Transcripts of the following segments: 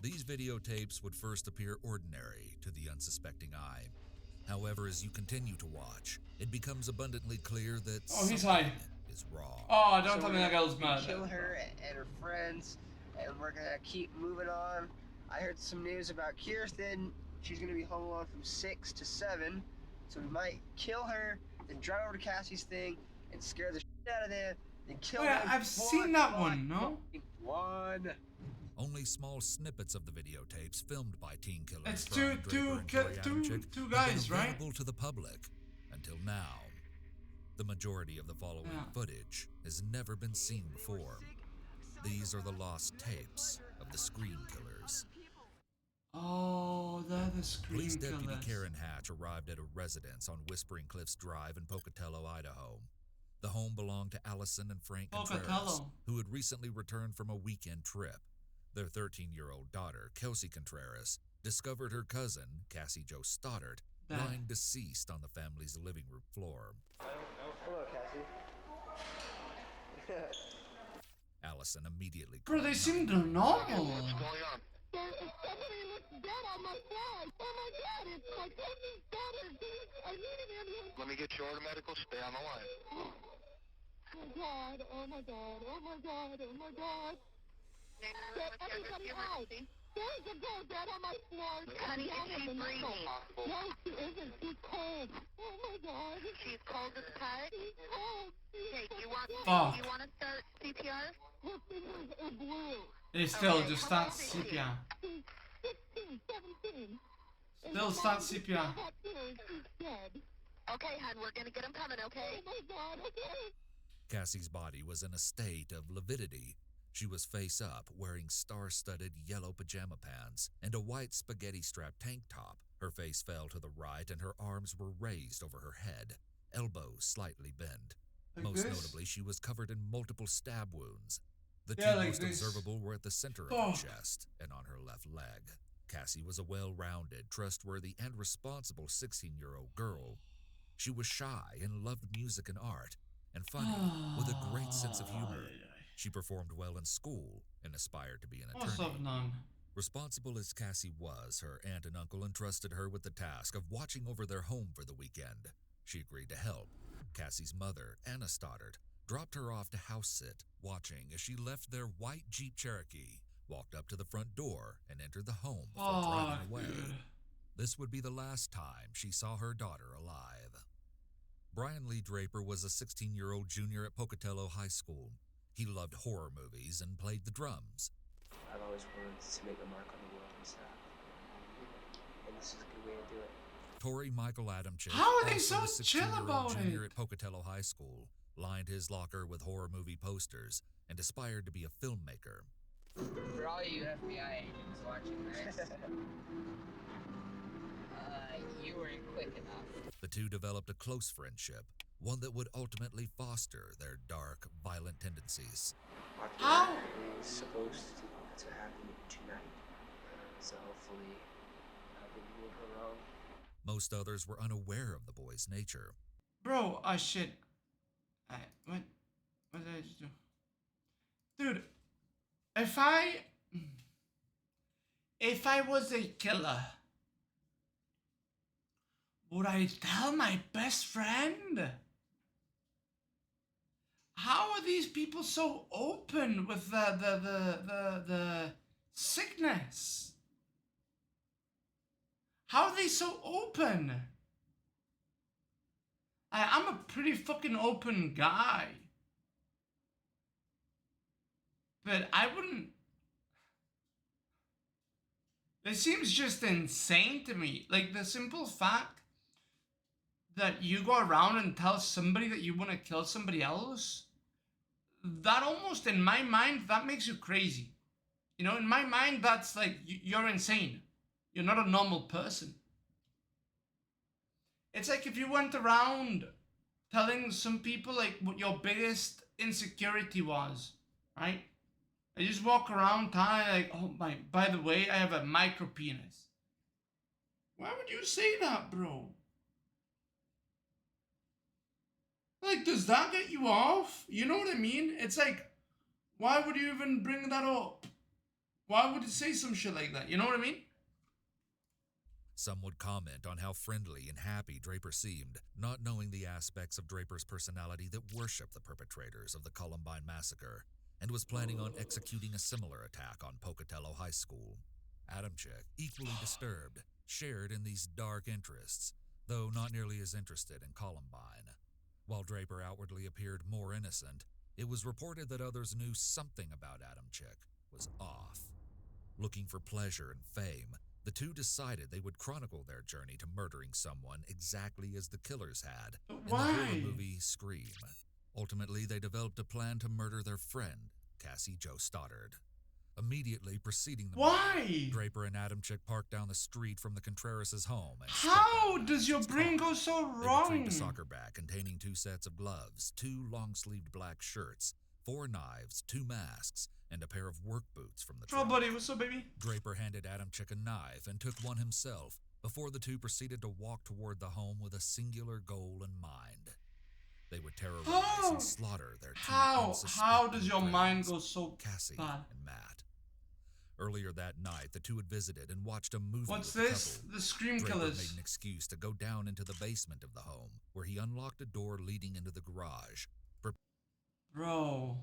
These videotapes would first appear ordinary to the unsuspecting eye. However, as you continue to watch, it becomes abundantly clear that he's high. is wrong. Oh, don't tell me that girl's mad. Kill her and her friends, and we're gonna keep moving on. I heard some news about Kirsten. She's gonna be home alone from 6 to 7, so we might kill her, then drive over to Cassie's thing, and scare the shit out of them, then kill them. I've seen that one, no? One. Only small snippets of the videotapes filmed by teen killers It's Brian Draper and Tori Adamczyk two have guys, been right? available to the public until now. The majority of the following footage has never been seen before. These are the lost tapes of the screen killers. Oh, they're the screen Police Deputy killers. Karen Hatch arrived at a residence on Whispering Cliffs Drive in Pocatello, Idaho. The home belonged to Allison and Frank Contreras, who had recently returned from a weekend trip. Their 13-year-old daughter, Kelsey Contreras, discovered her cousin, Cassie Jo Stoddard, lying deceased on the family's living room floor. Hello, Cassie. Allison immediately Bro, they seemed normal. What's going on? Somebody looks dead on my side. Oh my god, it's my cousin's daughter. I need an ambulance. Let me get you order medical. Stay on the line. Oh my god, oh my god, oh my god, oh my god. Everybody hide. There's a girl dead on my floor. Honey, is she breathing? No, she isn't. She's cold. Oh my god. She's cold as cut. She's cold. Okay, you want to start CPR? Her fingers are blue. They still just start CPR. She's 16, 17. Still start CPR. She's dead. Okay, hon, we're gonna get him coming, okay? Oh my god, okay. Cassie's body was in a state of lividity. She was face up, wearing star-studded yellow pajama pants and a white spaghetti-strap tank top. Her face fell to the right and her arms were raised over her head, elbows slightly bent. Most notably, she was covered in multiple stab wounds. The two most observable were at the center of her chest and on her left leg. Cassie was a well-rounded, trustworthy, and responsible 16-year-old girl. She was shy and loved music and art, and funny, with a great sense of humor. She performed well in school and aspired to be an attorney. Responsible as Cassie was, her aunt and uncle entrusted her with the task of watching over their home for the weekend. She agreed to help. Cassie's mother, Anna Stoddard, dropped her off to house sit, watching as she left their white Jeep Cherokee, walked up to the front door, and entered the home before driving away. This would be the last time she saw her daughter alive. Brian Lee Draper was a 16-year-old junior at Pocatello High School. He loved horror movies and played the drums. I've always wanted to make a mark on the world and stuff. And this is a good way to do it. Tori Michael Adamczyk, how are they so also a chill 16-year-old about junior it? at Pocatello High School, lined his locker with horror movie posters and aspired to be a filmmaker. For all you FBI agents watching this, you weren't quick enough. The two developed a close friendship, one that would ultimately foster their dark, violent tendencies. How? It's supposed to happen tonight, so hopefully I can move her wrong. Most others were unaware of the boy's nature. Bro, shit. What did I just do? Dude, if I was a killer, would I tell my best friend? How are these people so open with the sickness? How are they so open? I'm a pretty fucking open guy. But I wouldn't... It seems just insane to me. Like, the simple fact that you go around and tell somebody that you want to kill somebody else, that almost, in my mind, that makes you crazy. You know, in my mind, that's like, you're insane. You're not a normal person. It's like if you went around telling some people like what your biggest insecurity was, right? I just walk around telling like, oh my, by the way, I have a micro penis. Why would you say that, bro? Like, does that get you off? You know what I mean? It's like, why would you even bring that up? Why would it say some shit like that? You know what I mean? Some would comment on how friendly and happy Draper seemed, not knowing the aspects of Draper's personality that worshiped the perpetrators of the Columbine massacre, and was planning on executing a similar attack on Pocatello High School. Adamczyk, equally disturbed, shared in these dark interests, though not nearly as interested in Columbine. While Draper outwardly appeared more innocent, it was reported that others knew something about Adamczyk was off. Looking for pleasure and fame, the two decided they would chronicle their journey to murdering someone exactly as the killers had in the horror Why? movie Scream. Ultimately, they developed a plan to murder their friend, Cassie Jo Stoddard. Immediately preceding the Why? murder, Draper and Adamczyk parked down the street from the Contreras' home. And How does your brain go so They wrong? retrieved a soccer bag containing 2 sets of gloves, 2 long-sleeved black shirts, 4 knives, 2 masks, and a pair of work boots from the Oh, trunk. buddy, what's up, baby? Draper handed Adamczyk a knife and took one himself before the two proceeded to walk toward the home with a singular goal in mind. They would terrorize and slaughter their two How unsuspecting does your friends, mind go so Cassie bad? and Matt. Earlier that night, the two had visited and watched a movie What's with the this? couple. The Scream Draper Killers. made an excuse to go down into the basement of the home, where he unlocked a door leading into the garage. Bro.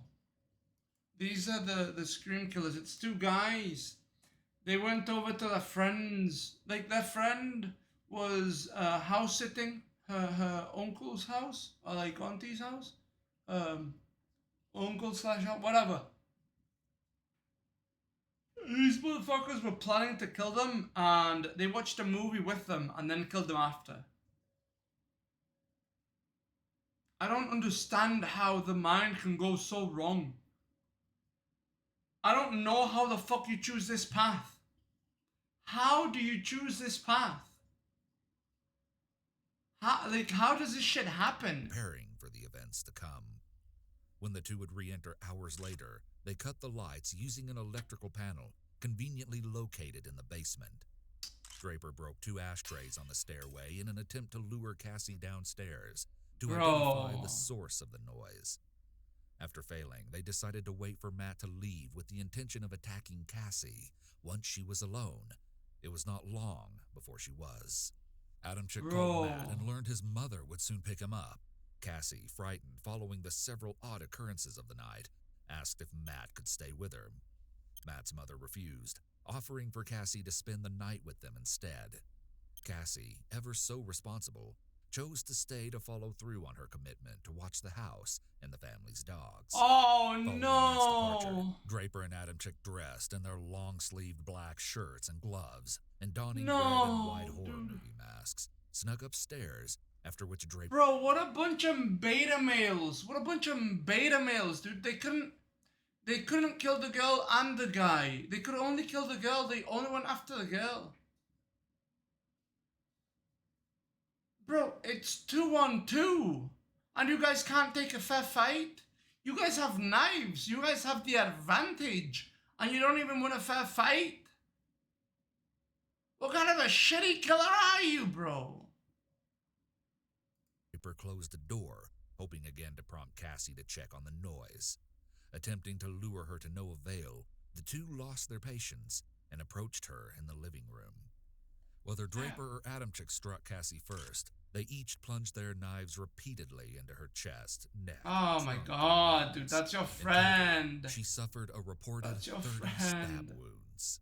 These are the Scream Killers. It's 2 guys. They went over to their friends. Like, their friend was house sitting her uncle's house, or like auntie's house. Uncle slash aunt, whatever. These motherfuckers were planning to kill them, and they watched a movie with them and then killed them after. I don't understand how the mind can go so wrong. I don't know how the fuck you choose this path. How do you choose this path? How does this shit happen? Preparing for the events to come. When the two would re-enter hours later, they cut the lights using an electrical panel conveniently located in the basement. Draper broke 2 ashtrays on the stairway in an attempt to lure Cassie downstairs to identify the source of the noise. After failing, they decided to wait for Matt to leave with the intention of attacking Cassie once she was alone. It was not long before she was. Adamczyk called Matt and learned his mother would soon pick him up. Cassie, frightened following the several odd occurrences of the night, asked if Matt could stay with her. Matt's mother refused, offering for Cassie to spend the night with them instead. Cassie, ever so responsible, chose to stay to follow through on her commitment to watch the house and the family's dogs. Oh Following Matt's no! departure, Draper and Adamczyk, dressed in their long-sleeved black shirts and gloves and donning red and white horror movie masks, snuck upstairs, after which Draper... Bro, what a bunch of beta males! What a bunch of beta males, dude! They couldn't kill the girl and the guy. They could only kill the girl. They only went after the girl. Bro, it's 2-on-2, and you guys can't take a fair fight. You guys have knives. You guys have the advantage, and you don't even win a fair fight. What kind of a shitty killer are you, bro? Draper closed the door, hoping again to prompt Cassie to check on the noise. Attempting to lure her to no avail, the two lost their patience and approached her in the living room. Whether Draper or Adamczyk struck Cassie first, they each plunged their knives repeatedly into her chest, neck. Oh my trunk, god, and dude, legs. that's your In total, friend. She suffered a reported That's your 30 friend. stab wounds.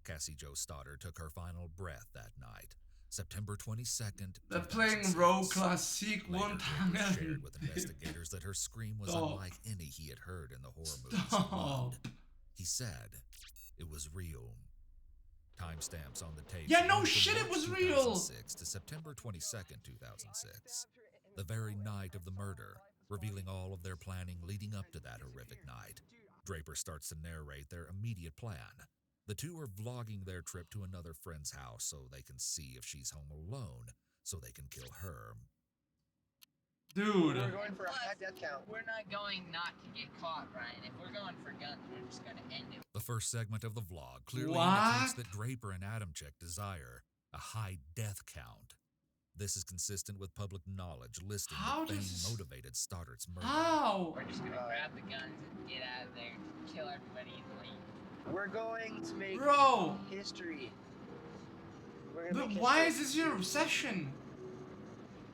Cassie Jo Stoddard took her final breath that night, September 22nd. They're playing 2006. Row Classic Later, one Draper time. shared with investigators that her scream was Stop. unlike any he had heard in the horror movies. Stop. Blood. He said it was real. Timestamps on the tape. Yeah, no run from shit, it March was real. 2006 to September 22nd, 2006. The very night of the murder, revealing all of their planning leading up to that horrific night. Draper starts to narrate their immediate plan. The two are vlogging their trip to another friend's house so they can see if she's home alone, so they can kill her. Dude. We're going for a high death count. We're not going not to get caught, Ryan. If we're going for guns, we're just gonna end it. The first segment of the vlog clearly What? indicates that Draper and Adamczyk desire a high death count. This is consistent with public knowledge listing How that does- fame motivated Stoddart's murder. How? We're just gonna grab the guns and get out of there, kill everybody and leave. We're going to make Bro! history. We're gonna But make why history. is this your obsession?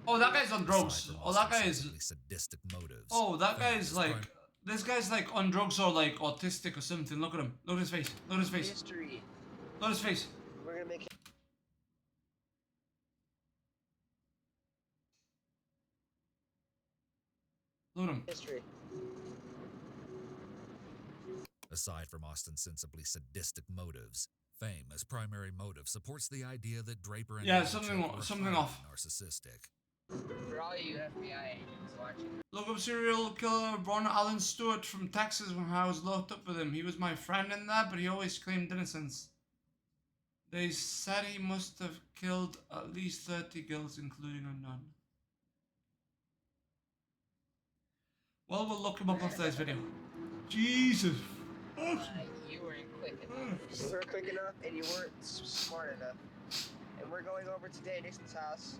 Oh, that guy's on drugs. Aside from Oh, that guy is. ostensibly sadistic motives. Oh, that Fame guy is is like. This guy's like on drugs or like autistic or something. Look at him. Look at his face. Look at his face. History. Look at his face. We're gonna make Look at him. history. Aside from ostensibly sadistic motives, fame as primary motive supports the idea that Draper and Yeah, Adamczyk were something highly off. narcissistic. For all you FBI agents watching, Look up serial killer Ron Allen Stewart from Texas when I was locked up with him. He was my friend in that, but he always claimed innocence. They said he must have killed at least 30 girls, including a nun. Well, we'll look him up after this video. Jesus. you weren't quick enough. You weren't quick enough, and you weren't smart enough. And we're going over to Dixon's house.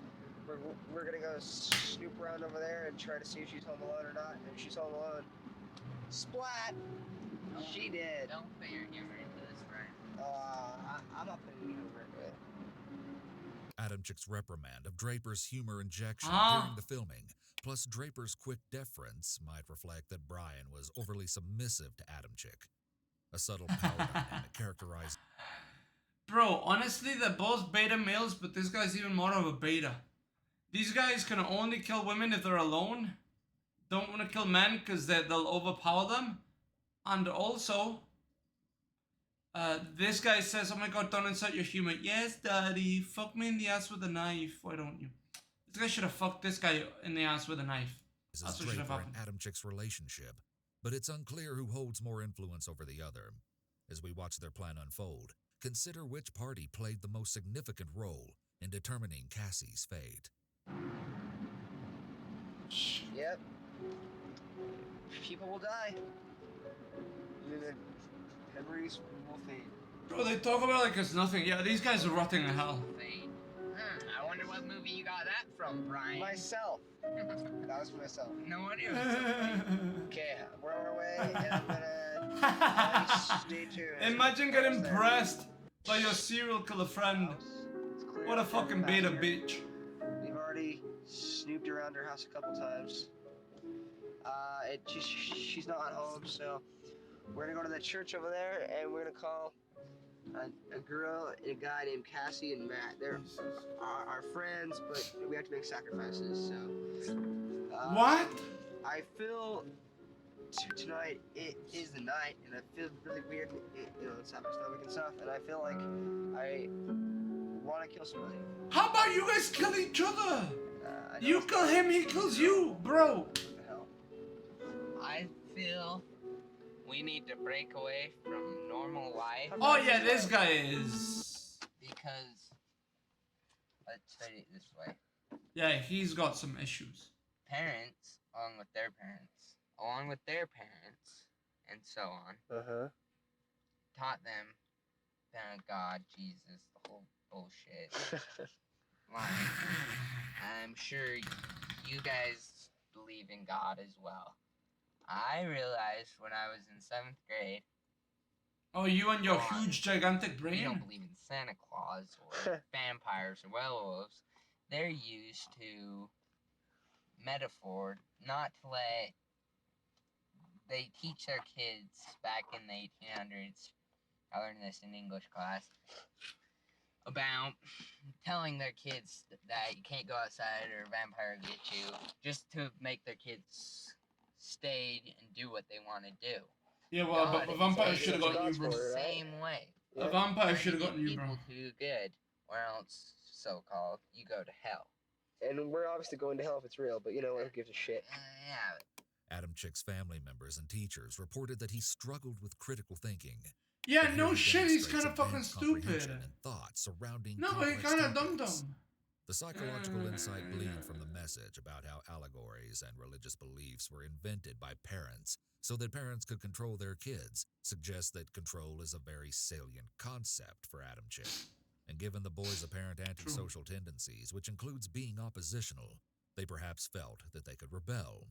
We're gonna go snoop around over there and try to see if she's home alone or not. And if she's home alone, splat! She did. Don't put your humor into this, Brian. I'm not putting you over it. Adamczyk's reprimand of Draper's humor injection Ah. during the filming, plus Draper's quick deference, might reflect that Brian was overly submissive to Adamczyk. A subtle power dynamic characterized. Bro, honestly, they're both beta males, but this guy's even more of a beta. These guys can only kill women if they're alone. Don't want to kill men because they'll overpower them. And also, this guy says, "Oh my god, don't insult your humor." Yes, daddy, fuck me in the ass with a knife. Why don't you? This guy should have fucked this guy in the ass with a knife. Is That's what should have Draper and happened. Adamczyk's relationship, but it's unclear who holds more influence over the other. As we watch their plan unfold, consider which party played the most significant role in determining Cassie's fate. Yep. People will die. And then memories will fade. Bro, they talk about it like it's nothing. Yeah, these guys are rotting in hell. Fade. I wonder what movie you got that from, Brian. Myself. That was myself. No wonder it was so funny. Okay, we're on our way, and I'm gonna stay tuned. Imagine getting pressed by your serial killer friend. What a fucking beta bitch. We've already snooped around her house a couple times. She's not at home, so we're gonna go to the church over there, and we're gonna call a girl and a guy named Cassie and Matt. They're our friends, but we have to make sacrifices. So. What? I feel tonight it is the night, and I feel really weird. Inside my stomach and stuff, and I feel like I want to kill somebody. How about you guys kill each other? I know You it's- kill him, he kills you, bro. What the hell? I feel we need to break away from normal life Oh yeah, this guy is. because, let's say it this way, Yeah, he's got some issues. parents, along with their parents, and so on, taught them, God, Jesus, the whole bullshit. Like, I'm sure you guys believe in God as well. I realized when I was in 7th grade, Oh, you and your God. huge, gigantic we brain. don't believe in Santa Claus or vampires or werewolves. They're used to metaphor not to let. They teach their kids back in the 1800s. I learned this in English class about telling their kids that you can't go outside or a vampire will get you, just to make their kids stay and do what they want to do. Yeah, well, God but a is vampire a- should have gotten you, God's bro. word. Right. Same way. A vampire When should have you gotten get you, bro. people to do good, or else, so-called, you go to hell. And we're obviously going to hell if it's real, but you know what? Who gives a shit? Yeah, Adamczyk's family members and teachers reported that he struggled with critical thinking. Yeah, But here no he shit, he's demonstrates kind of fucking advanced comprehension stupid. and thought surrounding No, he complex kind of topics. dumb. The psychological insight gleaned from the message about how allegories and religious beliefs were invented by parents so that parents could control their kids suggests that control is a very salient concept for Adamczyk. And given the boy's apparent antisocial tendencies, which includes being oppositional, they perhaps felt that they could rebel.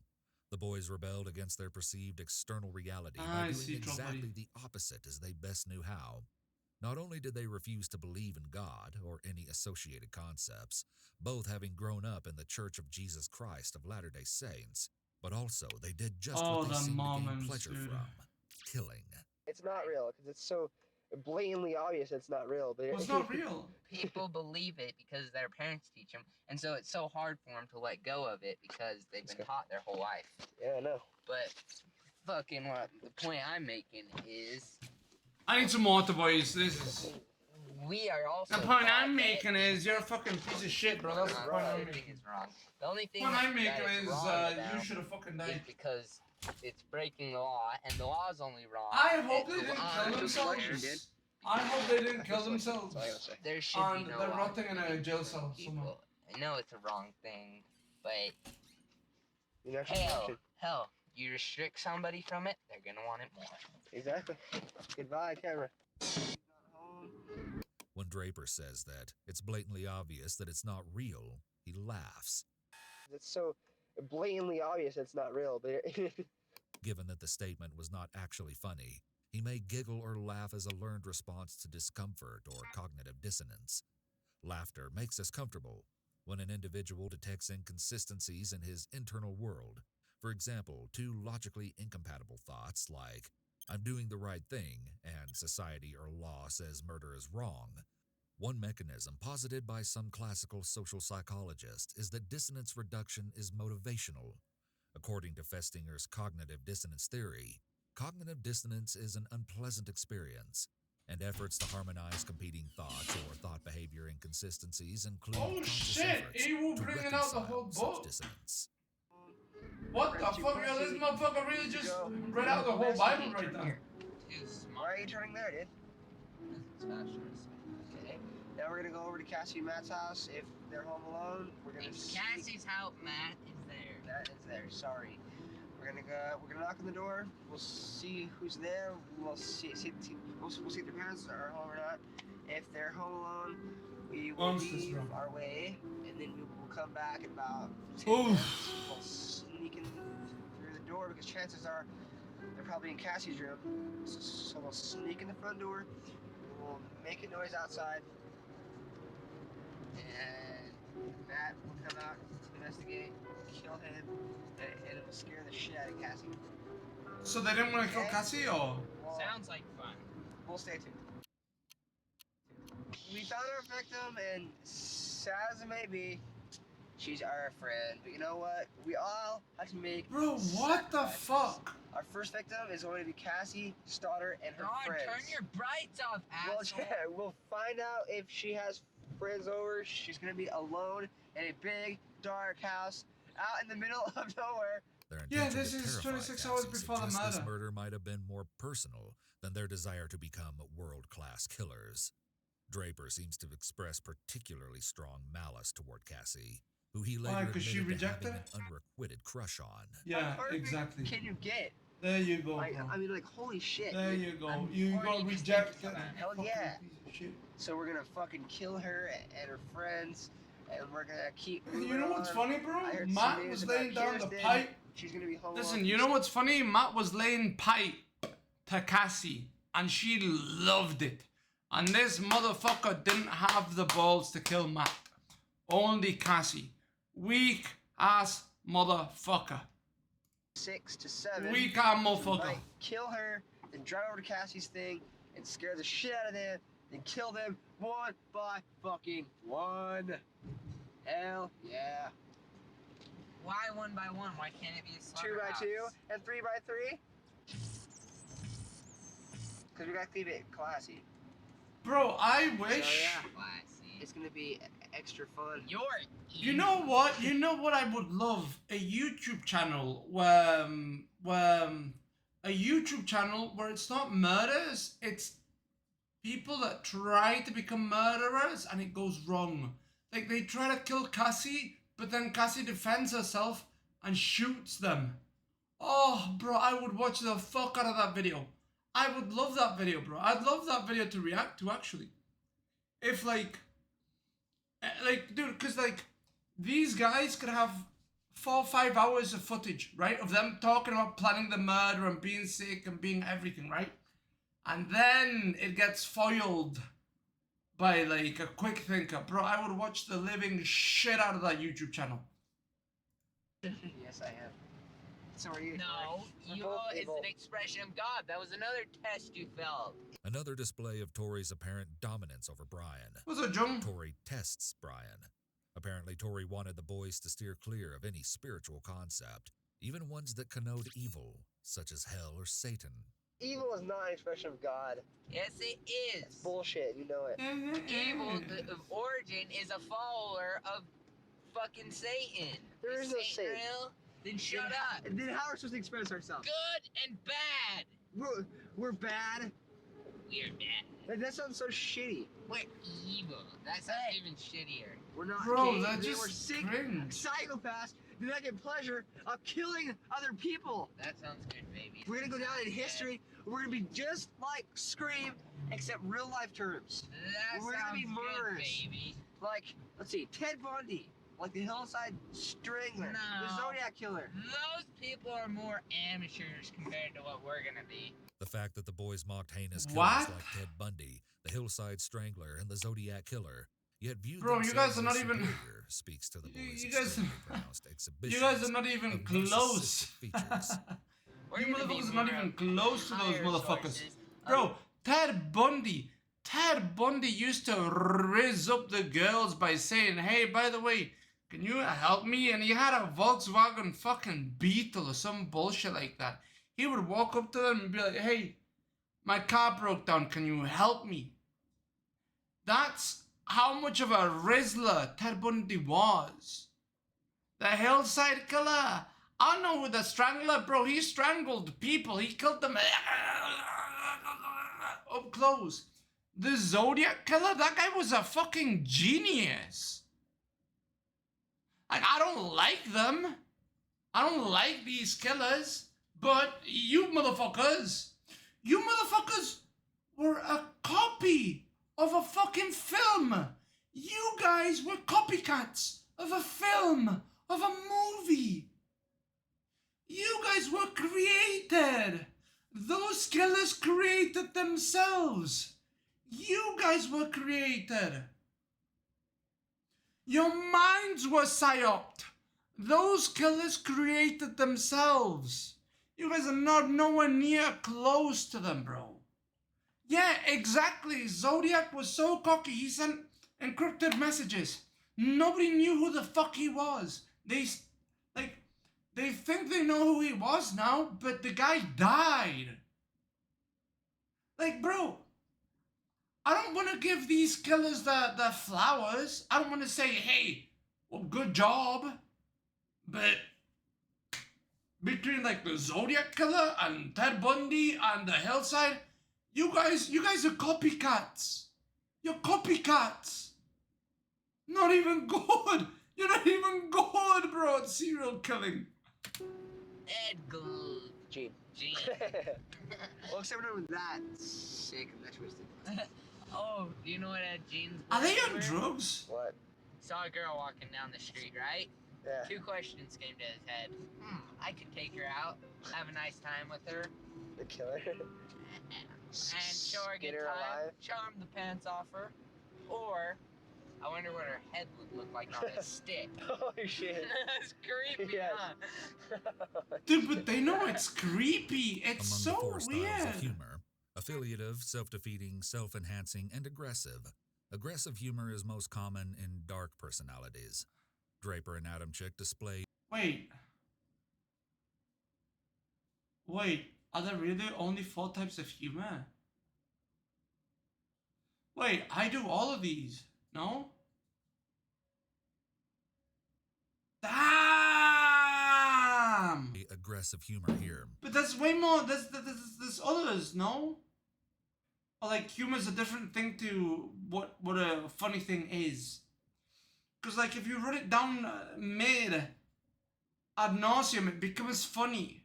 The boys rebelled against their perceived external reality by I doing see, exactly buddy. the opposite as they best knew how. Not only did they refuse to believe in God or any associated concepts, both having grown up in the Church of Jesus Christ of Latter-day Saints, but also they did just Oh, what they the seemed to gain Mormons, pleasure dude. from, killing. It's not real because it's so blatantly obvious it's not real. But Well, it's not real. People believe it because their parents teach them, and so it's so hard for them to let go of it because they've been taught their whole life. Yeah, I know. But fucking what the point I'm making is I need some water, boys. This is... we are also. The point taught I'm that making is you're a fucking piece of shit, bro. That's the point I'm everything making. is wrong. The only thing The point I'm that making is is wrong about you should have fucking is died. because it's breaking the law, and the law is only wrong. I hope if they the didn't law kill is clear. themselves. I hope they didn't kill themselves. That's all I gotta say. There should And be no they're law rotting in a for jail cell people. somewhere. I know it's a wrong thing, but You know, hell, you restrict somebody from it, they're gonna want it more. exactly. Goodbye, camera. When Draper says that it's blatantly obvious that it's not real, he laughs. It's so blatantly obvious it's not real. But Given that the statement was not actually funny, he may giggle or laugh as a learned response to discomfort or cognitive dissonance. Laughter makes us comfortable when an individual detects inconsistencies in his internal world. For example, two logically incompatible thoughts like, I'm doing the right thing, and society or law says murder is wrong. One mechanism posited by some classical social psychologists is that dissonance reduction is motivational. According to Festinger's cognitive dissonance theory, cognitive dissonance is an unpleasant experience, and efforts to harmonize competing thoughts or thought behavior inconsistencies include Oh conscious shit! efforts He will to bring it out the reconcile whole such book. dissonance. What the fuck, yo? This motherfucker really just read out the whole Bible right there. Too why smart. are you turning there, dude? It's faster. Okay. Now we're gonna go over to Cassie and Matt's house. If they're home alone, we're gonna If see. Cassie's house, Matt is there. That is there. Sorry. We're gonna go. We're gonna knock on the door. We'll see who's there. We'll see we'll see if their parents are home or not. If they're home alone, we will Monsters, leave bro. our way, and then we will come back in about 10 Oof. minutes. We'll sneak in through the door because chances are they're probably in Cassie's room. So we'll sneak in the front door. We'll make a noise outside, and Matt will come out, investigate, kill him, and it will scare the shit out of Cassie. So they didn't want to kill Okay. Cassie, or? Well, Sounds like fun. we'll stay tuned. We found our victim, and sad as it may be, she's our friend. But you know what? We all have to make Bro, what the sacrifices. fuck? Our first victim is going to be Cassie Stoddard and her God, friends. turn your brights off, Well, asshole. yeah, we'll find out if she has friends over. She's gonna be alone in a big, dark house out in the middle of nowhere. Their Yeah, intention this to is terrify 26 hours Cassie before the suggests murder. This murder might have been more personal than their desire to become world-class killers. Draper seems to express particularly strong malice toward Cassie, who he later Why, 'cause she admitted to having rejected? an unrequited crush on. Yeah, How perfect exactly. Can you get? There you go, Like, bro. I mean, like, holy shit. There dude. you go. I'm You got already rejected. thinking about it. Hell Fucking yeah. piece of shit. So we're gonna fucking kill her and her friends, and we're gonna keep moving You know what's on. funny, bro? I heard some Matt news was about laying down the Kirsten. pipe. She's gonna be home. Listen, alone. you know what's funny? Matt was laying pipe to Cassie, and she loved it. And this motherfucker didn't have the balls to kill Matt. Only Cassie. Weak ass motherfucker. 6 to 7. Weak ass We motherfucker. might kill her, then drive over to Cassie's thing, and scare the shit out of them, then kill them one by fucking one. Hell yeah. Why one by one? Why can't it be a 2 by slaughterhouse? 2 and 3 by 3. Because we gotta keep it classy. Bro, I So wish. yeah, Classy. it's gonna be extra fun. You're You know what? You know what I would love? A YouTube channel where it's not murders, it's people that try to become murderers and it goes wrong. Like they try to kill Cassie, but then Cassie defends herself and shoots them. Oh, bro, I would watch the fuck out of that video. I would love that video, bro. I'd love that video to react to, actually. If, dude, because, these guys could have 4 or 5 hours of footage, right? Of them talking about planning the murder and being sick and being everything, right? And then it gets foiled by like a quick thinker. Bro, I would watch the living shit out of that YouTube channel. Yes, I am. So are you. No, We're evil both is evil. an expression of God. That was another test you failed. Another display of Tori's apparent dominance over Brian. What's up, Jung? Tori tests Brian. Apparently, Tori wanted the boys to steer clear of any spiritual concept, even ones that connote evil, such as hell or Satan. Evil is not an expression of God. Yes, it It's is. bullshit. You know it. Evil, of origin, is a follower of fucking Satan. There is no Satan. Real? Then shut up. Then how are we supposed to express ourselves? Good and bad. We're bad. We're bad. That sounds so shitty. We're evil. That sounds even shittier. We're not Bro, gay. that We're just sick cringe. psychopaths do not get pleasure of killing other people. That sounds good, baby. We're gonna go That down in sounds good. history. We're gonna be just like Scream, except real life terms. That We're gonna sounds be good, murderers. baby. Like, let's see, Ted Bundy, like the Hillside Strangler, the No. Zodiac Killer. Those people are more amateurs compared to what we're gonna be. The fact that the boys mocked heinous killers What? like Ted Bundy, the Hillside Strangler, and the Zodiac Killer, yet viewed Bro, you guys themselves are not as even- superior, speaks to the You- boys' you guys- extremely pronounced exhibitions You guys are not even of close. narcissistic features. We're You gonna be motherfuckers are not more even of close to those higher motherfuckers. sources of- Bro, Ted Bundy used to rizz up the girls by saying, hey, by the way, can you help me? And he had a Volkswagen fucking Beetle or some bullshit like that. He would walk up to them and be like, hey, my car broke down, can you help me? That's how much of a rizzler Ted Bundy was. The Hillside Killer. I know who the Strangler, bro. He strangled people. He killed them up close. The Zodiac Killer, that guy was a fucking genius. Like, I don't like them. I don't like these killers. But you motherfuckers were a copy of a fucking film. You guys were copycats of a film, of a movie. You guys were created. Those killers created themselves. You guys were created. Your minds were psyoped. Those killers created themselves. You guys are not nowhere near close to them, bro. Yeah, exactly. Zodiac was so cocky, he sent encrypted messages. Nobody knew who the fuck he was. They think they know who he was now, but the guy died. Like, bro, I don't want to give these killers the flowers. I don't want to say, hey, well, good job. But between like the Zodiac Killer and Ted Bundy and the Hillside, you guys are copycats. You're copycats. Not even good. You're not even good, bro, at serial killing. Gene. Gene. Well, except we're not with that sick and that twisted. Oh, do you know what Gene's Are they words on were? drugs? What? Saw a girl walking down the street, right? Yeah. 2 questions came to his head. I could take her out, have a nice time with her, The killer. and show her a Get good her time, alive. charm the pants off her, or I wonder what her head would look like on a stick. Holy shit. That's creepy, Yes. huh? Dude, but they know it's creepy. It's Among so the 4 styles weird. of humor, affiliative, self-defeating, self-enhancing, and aggressive. Aggressive humor is most common in dark personalities. Draper and Adam Chick display Wait, are there really only 4 types of humor? Wait, I do all of these, no? Damn! aggressive humor here. But that's way more, there's others, no? Or like humor's a different thing to what a funny thing is. Because like if you wrote it down mid ad nauseum, it becomes funny.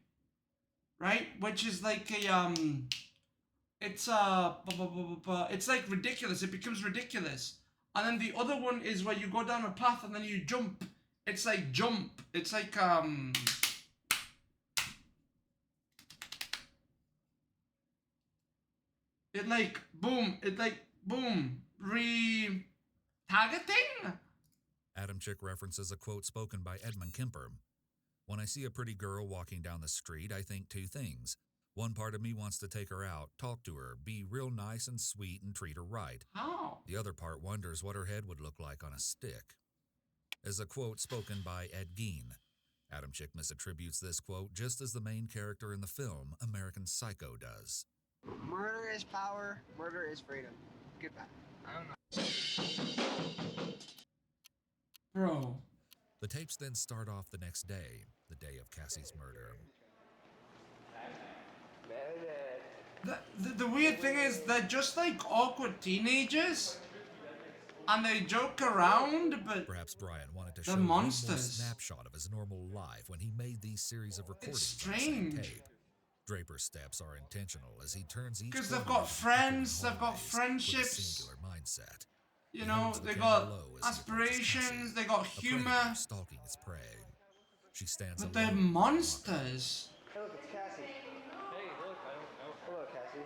Right? Which is like a, it's like ridiculous. It becomes ridiculous. And then the other one is where you go down a path and then you jump It's like jump. It's like it like boom. It like boom. Targeting. Adam Chick references a quote spoken by Edmund Kemper. When I see a pretty girl walking down the street, I think two things. One part of me wants to take her out, talk to her, be real nice and sweet and treat her right. How? The other part wonders what her head would look like on a stick. As a quote spoken by Ed Gein. Adam Chick misattributes this quote just as the main character in the film American Psycho does. Murder is power, murder is freedom. Goodbye. I don't know. Bro. The tapes then start off the next day, the day of Cassie's murder. The weird thing is they're just like awkward teenagers, and they joke around, but Perhaps Brian wanted to the show one more monsters. snapshot of his normal life when he made these series of recordings It's on the same strange. tape. Draper's steps are intentional as he turns each 'Cause they've corner got into friends, echoing they've got hallways with a friendships. singular mindset. You He know, holds the they camera got low as he approaches aspirations, Cassie, they got a predator humor, stalking its prey. She stands but alone they're in the monsters. Hey, look, it's Cassie. Hey, look, hello, Cassie.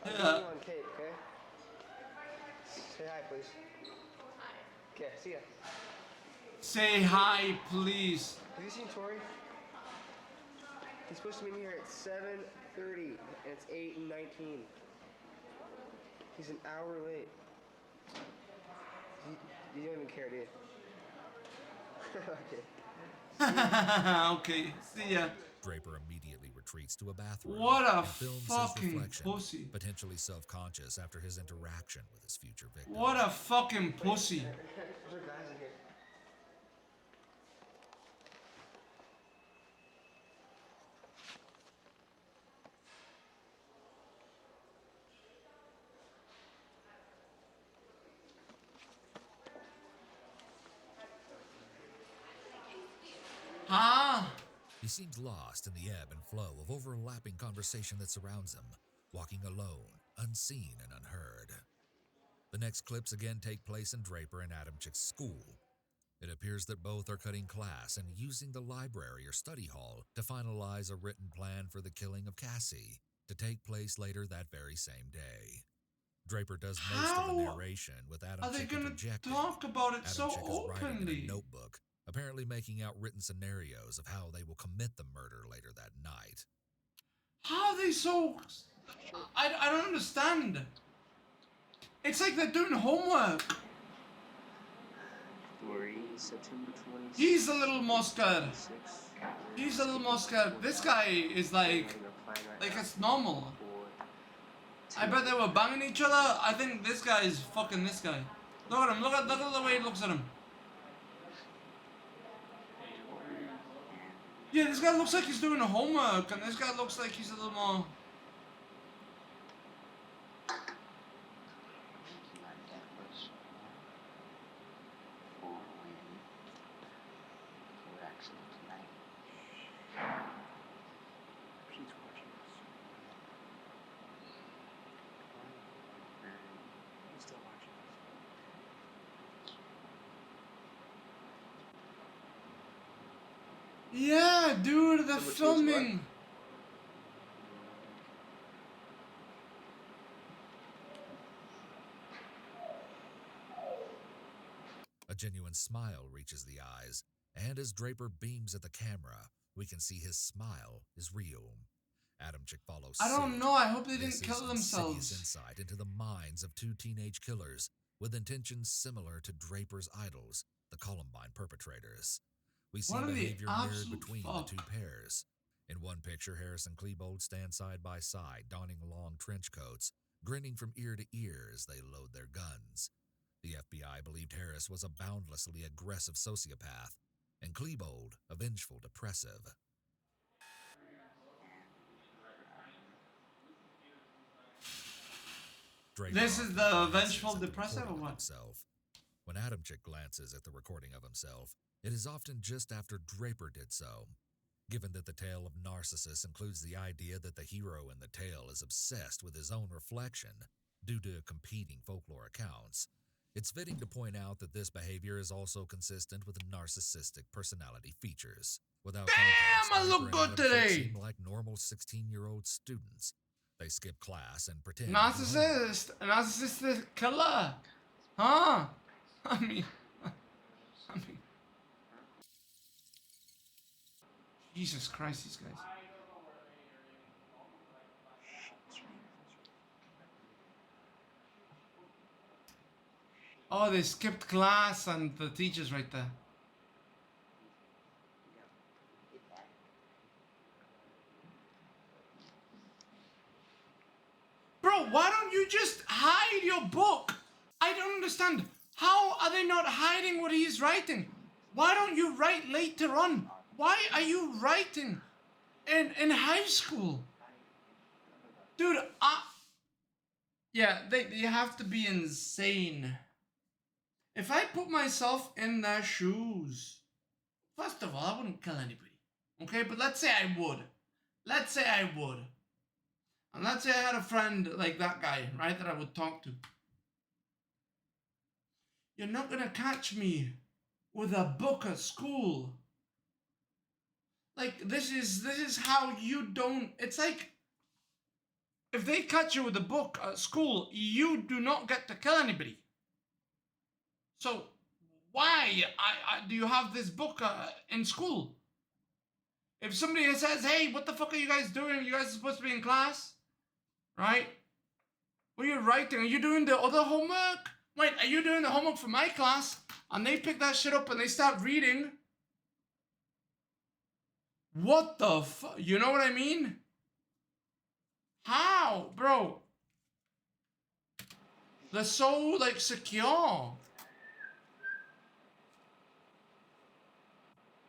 I'm Yeah. getting you on tape, okay? Say hi, please. Okay, see ya. Say hi, please. Have you seen Tori? He's supposed to meet me here at 7:30, and it's 8:19. He's an hour late. You don't even care, do you? Okay. Okay, see ya. Draper immediately retreats to a bathroom What a and films his fucking reflection, pussy. potentially self-conscious after his interaction with his future victim. What a fucking pussy. There's guys in here. Huh? He seems lost in the ebb and flow of overlapping conversation that surrounds him, walking alone, unseen and unheard. The next clips again take place in Draper and Adam Chick's school. It appears that both are cutting class and using the library or study hall to finalize a written plan for the killing of Cassie, to take place later that very same day. Draper does most of the How narration with Adam are they Chick gonna interjecting. talk about it Adam so Chick is writing in a openly? notebook, apparently making out written scenarios of how they will commit the murder later that night. How are they so... I don't understand. It's like they're doing homework. September 26th. He's a little more scared. He's a little more scared. This guy is like it's normal. I bet they were banging each other. I think this guy is fucking this guy. Look at him. Look at the way he looks at him. Yeah, this guy looks like he's doing homework, and this guy looks like he's a little more... Yeah, dude, they're filming. A genuine smile reaches the eyes, and as Draper beams at the camera, we can see his smile is real. Adam Chick follows I don't suit. know. I hope they This didn't kill is insidious themselves. insight into the minds of two teenage killers with intentions similar to Draper's idols, the Columbine perpetrators. We see What are the behavior mirrored absolute between fuck? the two pairs. In one picture, Harris and Klebold stand side by side, donning long trench coats, grinning from ear to ear as they load their guns. The FBI believed Harris was a boundlessly aggressive sociopath, and Klebold a vengeful depressive. Draper This is often the glances vengeful at the depressive or recording of what? himself. When Adam Chick glances at the recording of himself, it is often just after Draper did so. Given that the tale of Narcissus includes the idea that the hero in the tale is obsessed with his own reflection due to competing folklore accounts, It's fitting to point out that this behavior is also consistent with narcissistic personality features. Without Damn, context, I look Draper and good Adam Chick today. seem like normal 16-year-old students. They skip class and pretend to do Narcissist, a narcissistic killer. Huh? I mean, Jesus Christ, these guys. Oh, they skipped class and the teacher's right there. Bro, why don't you just hide your book? I don't understand. How are they not hiding what he's writing? Why don't you write later on? Why are you writing in high school? Dude, yeah, you have to be insane. If I put myself in their shoes, first of all, I wouldn't kill anybody. Okay, but let's say I would. Let's say I would. And let's say I had a friend like that guy, right, that I would talk to. You're not gonna catch me with a book at school. Like, this is how you don't, it's like, if they catch you with a book at school, you do not get to kill anybody. So, why do you have this book in school? If somebody says, hey, what the fuck are you guys doing? You guys are supposed to be in class? Right? What are you writing? Are you doing the other homework? Wait, are you doing the homework for my class? And they pick that shit up and they start reading. What the fuck? You know what I mean? How? Bro. They're so, like, secure.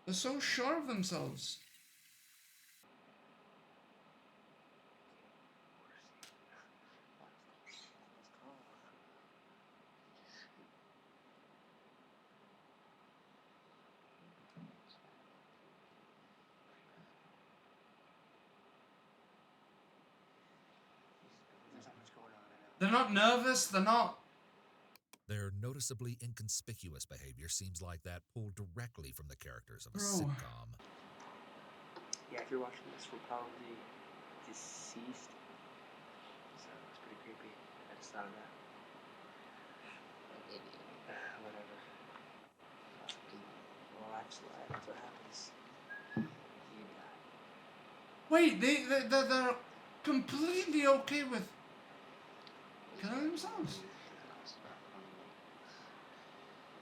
They're so sure of themselves. They're not nervous, they're not... Their noticeably inconspicuous behavior seems like that pulled directly from the characters of a Bro. sitcom. Yeah, if you're watching this, we're probably deceased. So it's pretty creepy. I just thought of that. Whatever. Well, life's life. That's what happens. You die. Wait, they're completely okay with killing themselves?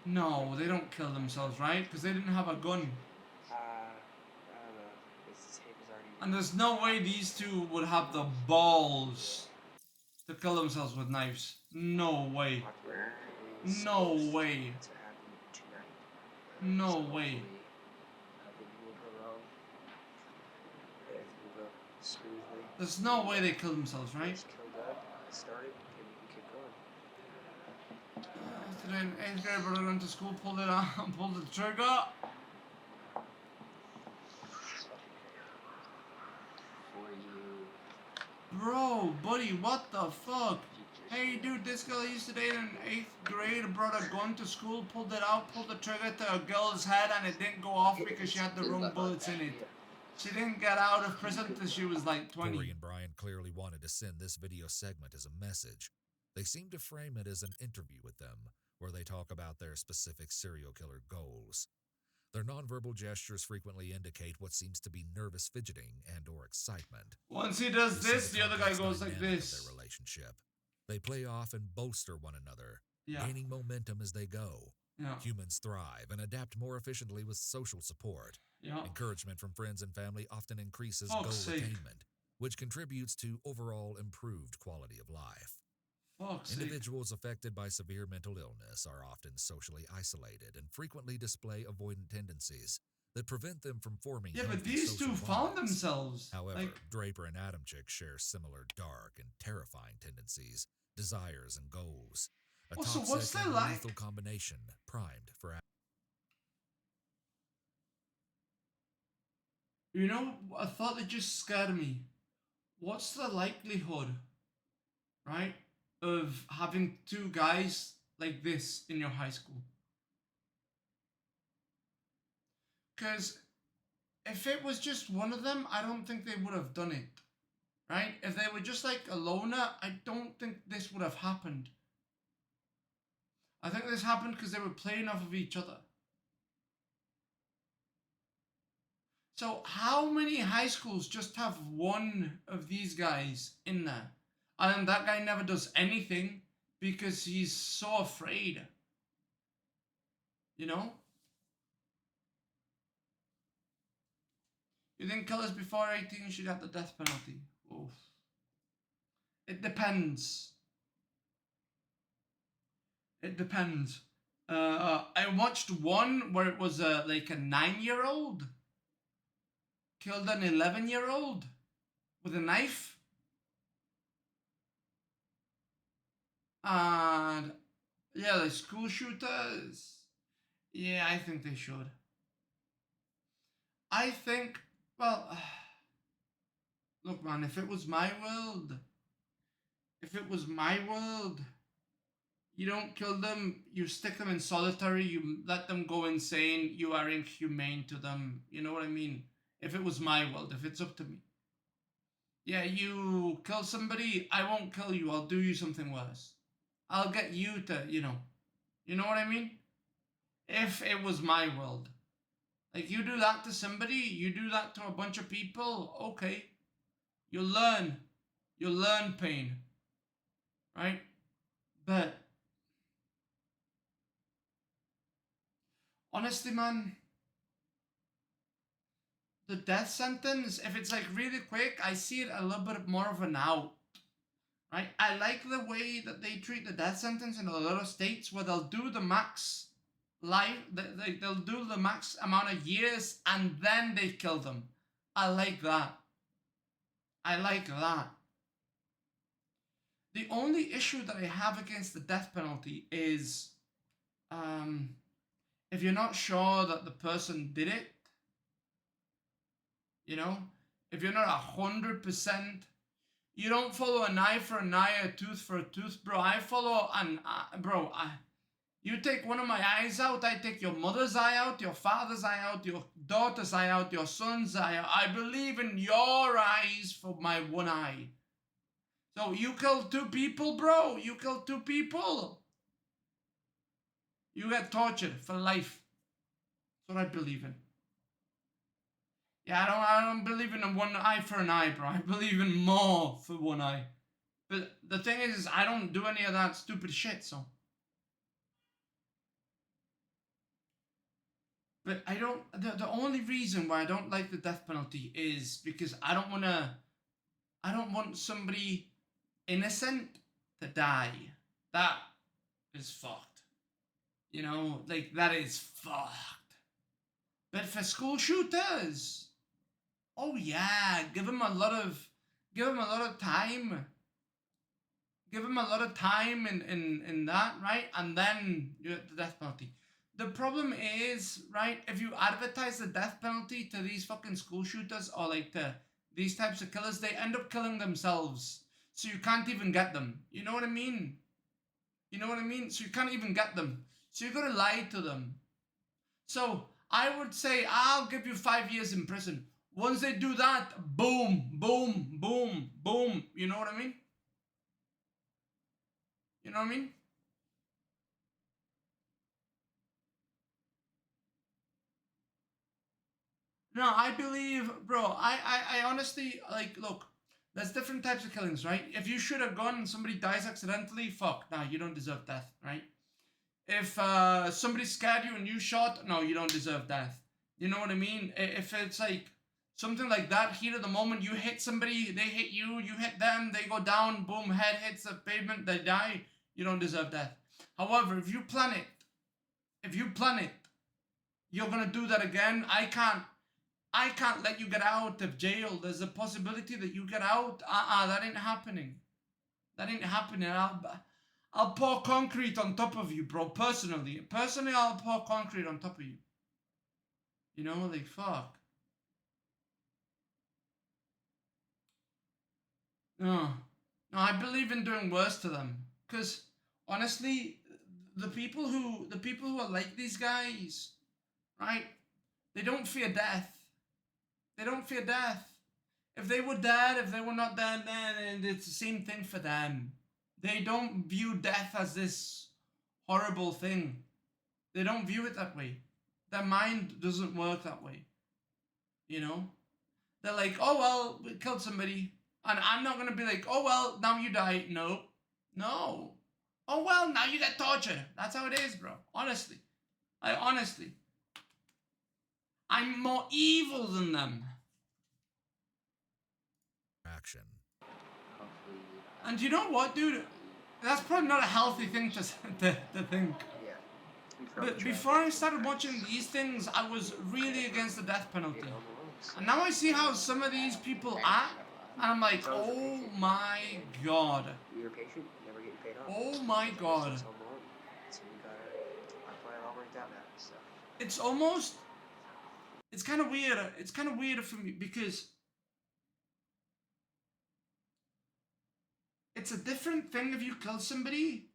No, they don't kill themselves, right? Because they didn't have a gun. I don't know. This tape is already... And there's no way these two would have the balls to kill themselves with knives. No way. No way. To happen tonight. No So way. nothing will go wrong. Everything will go smoothly. There's no way they kill themselves, right? Just kill Doug, start it, and we can keep going. Today in 8th grade, brother went to school, pulled it out, pulled the trigger. For you. Bro, buddy, what the fuck? Hey, dude, this girl I used to date in 8th grade brought a gun to school, pulled it out, pulled the trigger to a girl's head, and it didn't go off because she had the wrong bullets in it. She didn't get out of prison until she was like 20. Corey and Brian clearly wanted to send this video segment as a message. They seem to frame it as an interview with them, where they talk about their specific serial killer goals. Their nonverbal gestures frequently indicate what seems to be nervous fidgeting and or excitement. Once he does We see this, the other guy complex goes like dynamic of this. Their relationship. They play off and bolster one another, Yeah, gaining momentum as they go. yeah, Humans thrive and adapt more efficiently with social support. yeah. Encouragement from friends and family often increases Fuck's goal sake. attainment, which contributes to overall improved quality of life. Fuck's sake. Individuals affected by severe mental illness are often socially isolated and frequently display avoidant tendencies that prevent them from forming Yeah, but healthy these two social found bonds. themselves. However, Like, Draper and Adam Chick share similar dark and terrifying tendencies, desires, and goals. A Oh, so toxic what's that and like? lethal combination primed for you know, a thought that just scared me. What's the likelihood, right, of having two guys like this in your high school. Because if it was just one of them, I don't think they would have done it. Right? If they were just like a loner, I don't think this would have happened. I think this happened because they were playing off of each other. So how many high schools just have one of these guys in there? And that guy never does anything because he's so afraid. You know? You think killers before 18 should get the death penalty? Oof. It depends. It depends. I watched one where it was like a 9-year-old killed an 11-year-old with a knife. And yeah, the school shooters. Yeah, I think they should. I think, well, look, man, if it was my world, you don't kill them, you stick them in solitary, you let them go insane, you are inhumane to them. You know what I mean? If it was my world, if it's up to me. Yeah, you kill somebody, I won't kill you, I'll do you something worse. I'll get you to, you know what I mean? If it was my world. Like, you do that to somebody, you do that to a bunch of people, okay. You'll learn pain, right? But honestly, man, the death sentence, if it's like really quick, I see it a little bit more of an out, right? I like the way that they treat the death sentence in a lot of states where they'll do the max life, they'll do the max amount of years and then they kill them. I like that. The only issue that I have against the death penalty is if you're not sure that the person did it, you know, if you're not 100%, you don't follow an eye for an eye, a tooth for a tooth, bro. I follow you take one of my eyes out, I take your mother's eye out, your father's eye out, your daughter's eye out, your son's eye out. I believe in your eyes for my one eye. So you kill 2 people, bro. You kill 2 people. You get tortured for life. That's what I believe in. Yeah, I don't believe in a one eye for an eye, bro. I believe in more for one eye. But the thing is I don't do any of that stupid shit, so. But I don't, the only reason why I don't like the death penalty is because I don't want somebody innocent to die. That is fucked. You know, like, that is fucked. But for school shooters, oh yeah, give them a lot of time. Give them a lot of time in that, right? And then you get the death penalty. The problem is, right, if you advertise the death penalty to these fucking school shooters or like to these types of killers, they end up killing themselves. So you can't even get them. You know what I mean? So you can't even get them. So you gotta lie to them. So I would say, I'll give you 5 years in prison. Once they do that, boom, boom, boom, boom. You know what I mean? No, I believe, bro, I honestly, like, look, there's different types of killings, right? If you shoot a gun and somebody dies accidentally, fuck, nah, you don't deserve death, right? If somebody scared you and you shot, no, you don't deserve death. You know what I mean? If it's like something like that, heat of the moment, you hit somebody, they hit you, you hit them, they go down, boom, head hits the pavement, they die, you don't deserve death. However, if you plan it, you're gonna do that again, I can't let you get out of jail. There's a possibility that you get out. That ain't happening. I'll pour concrete on top of you, bro. Personally, I'll pour concrete on top of you. You know, like, fuck. No, I believe in doing worse to them. Because, honestly, the people who are like these guys, right? They don't fear death. They don't fear death. If they were dead, if they were not dead, then it's the same thing for them. They don't view death as this horrible thing. They don't view it that way. Their mind doesn't work that way. You know? They're like, oh well, we killed somebody. And I'm not gonna be like, oh well, now you die. No. No. Oh well, now you get tortured. That's how it is, bro. Honestly. Honestly. I'm more evil than them. Action. Hopefully, And you know what, dude? That's probably not a healthy thing to think. Yeah. But before I started watching these things, I was really against the death penalty. And now I see how some of these people act, and I'm like, oh my god. You're patient, never getting paid off. Oh my god. So we got our plan all worked out now. So It's almost, it's kind of weird. It's kind of weird for me because it's a different thing if you kill somebody,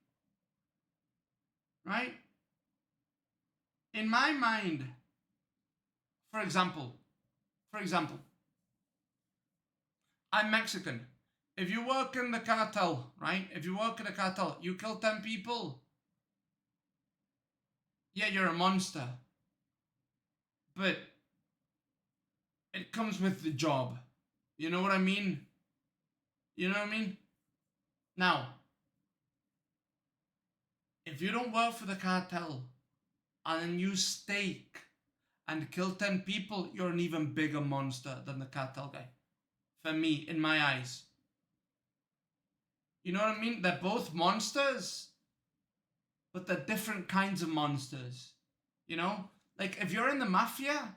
right? In my mind, for example, I'm Mexican. If you work in the cartel, right? If you work in the cartel, you kill 10 people. Yeah, you're a monster. But it comes with the job. You know what I mean? You know what I mean? Now, if you don't work for the cartel and then you stake and kill 10 people, you're an even bigger monster than the cartel guy. For me, in my eyes. You know what I mean? They're both monsters, but they're different kinds of monsters. You know? Like, if you're in the mafia,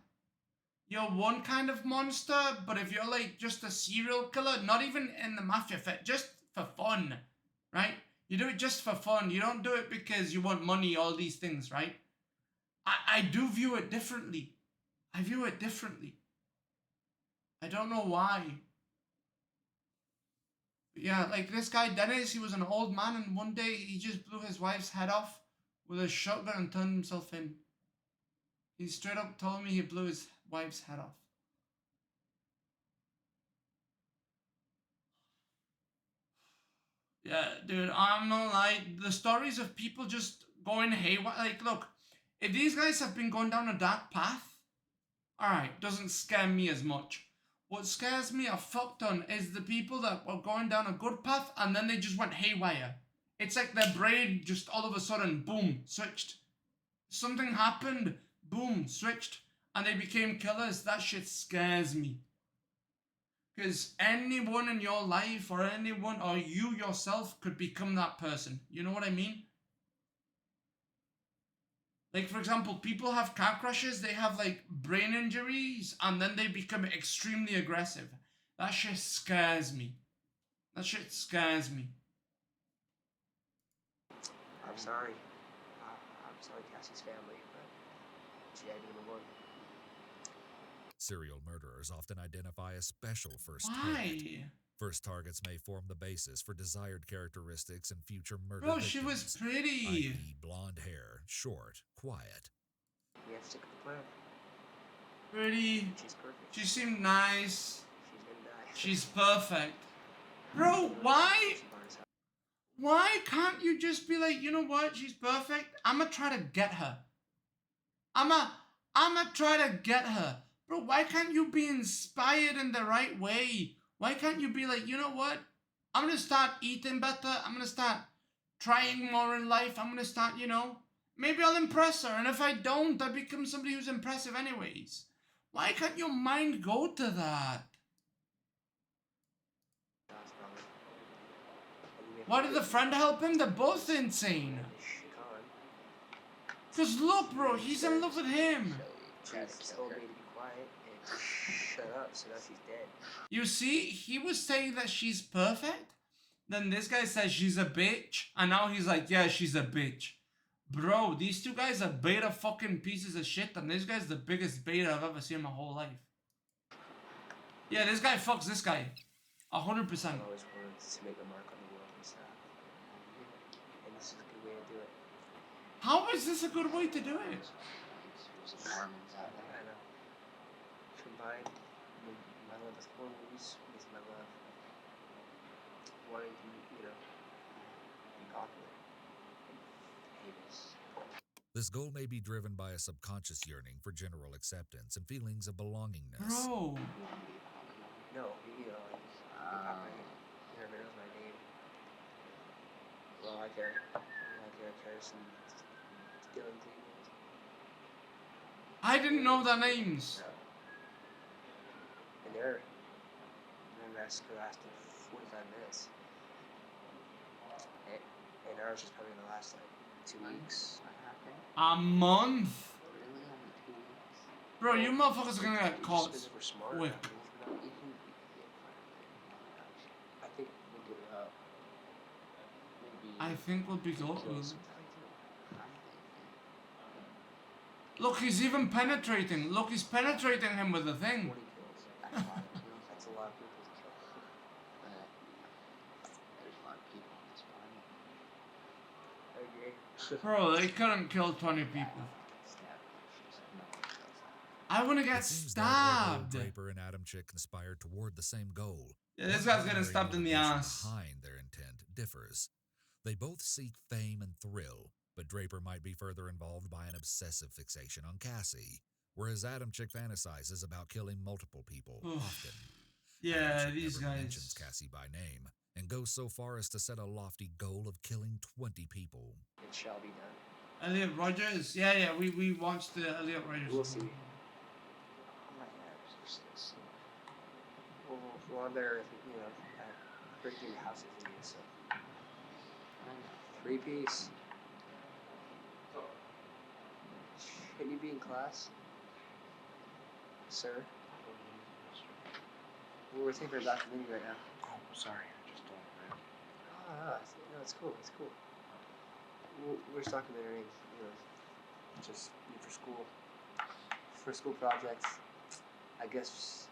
you're one kind of monster, but if you're like just a serial killer, not even in the mafia, just for fun, right? You do it just for fun. You don't do it because you want money, all these things, right? I do view it differently. I view it differently. I don't know why. But yeah, like this guy Dennis, he was an old man, and one day he just blew his wife's head off with a shotgun and turned himself in. He straight up told me he blew his wife's head off. Yeah, dude, I'm not like the stories of people just going haywire. Like, look, if these guys have been going down a dark path, alright, doesn't scare me as much. What scares me a fuck ton is the people that were going down a good path and then they just went haywire. It's like their brain just all of a sudden, boom, switched. Something happened, boom, switched, and they became killers. That shit scares me. Because anyone in your life or anyone or you yourself could become that person. You know what I mean? Like, for example, people have car crashes, they have like brain injuries, and then they become extremely aggressive. That shit scares me. That shit scares me. I'm sorry. I'm sorry, Cassie's family, but she had to be the one. Serial murderers often identify a special first Why? target. First targets may form the basis for desired characteristics in future murder Bro, victims. she was pretty. i.e. blonde hair, short, quiet. We have to stick with the plan. Pretty. She's perfect. She seemed nice. She's gonna die. She's perfect. Bro, why? She bought us out. Why can't you just be like, you know what? She's perfect. I'ma try to get her. I'ma try to get her. Bro, why can't you be inspired in the right way? Why can't you be like, you know what? I'm gonna start eating better. I'm gonna start trying more in life. I'm gonna start, you know, maybe I'll impress her. And if I don't, I become somebody who's impressive anyways. Why can't your mind go to that? That's probably. And we have Why to did the friend help him? They're both insane. Shit on. Cause look, bro, he's in love with him. She told me to be quiet and just shut up, so now she's dead. You see, he was saying that she's perfect. Then this guy says she's a bitch. And now he's like, yeah, she's a bitch. Bro, these two guys are beta fucking pieces of shit. And this guy's the biggest beta I've ever seen in my whole life. Yeah, this guy fucks this guy. 100%. I've always wanted to make a mark on the world and stuff. And this is a good way to do it. How is this a good way to do it? Some Mormons out there. I know. Combine my love with horror movies with my love wanting to, you know, be popular. Avis. This goal may be driven by a subconscious yearning for general acceptance and feelings of belongingness. Bro. You want to be popular? No, you know, like, be popular. Everybody knows my name. Like Eric Harrison, Dylan Cleveland. I didn't know their names. No. And their massacre lasted 45 minutes. And ours was probably gonna last like 2 weeks. What happened? A month? Really? Only 2 weeks? Bro, you motherfuckers are gonna get Just caught 'cause we're smart. quick. You can get quite a bit more action. I think we'll get it out. Maybe. I think we'll be Kill good. some. I'm thinking. Look, he's even penetrating. Look, he's penetrating him with the 20 thing. kills. That's a lot of kills. That's a lot of people to kill. But there's a lot of people on this planet. I agree. Bro, they couldn't kill 20 people. I wanna get It seems that although stabbed. Draper and Adamczyk conspired toward the same goal, Yeah, this one guy's getting primary stabbed in the motivation ass. behind their intent differs. They both seek fame and thrill, but Draper might be further involved by an obsessive fixation on Cassie, whereas Adamczyk fantasizes about killing multiple people Oof. often. Yeah, Adamczyk these never mentions guys. Cassie by name and goes so far as to set a lofty goal of killing 20 people. It shall be done. Elliot Rogers? Yeah, we watched the Elliot Rogers. We'll see. My nerves are still sore. We're on there, you know, breaking houses in you, so. I know. 3-piece. Shouldn't you be in class? Sir? We're taking a documentary right now. Oh, sorry, I just don't know. No, it's cool, it's cool. We're just documenting, you know, just for school projects. I guess,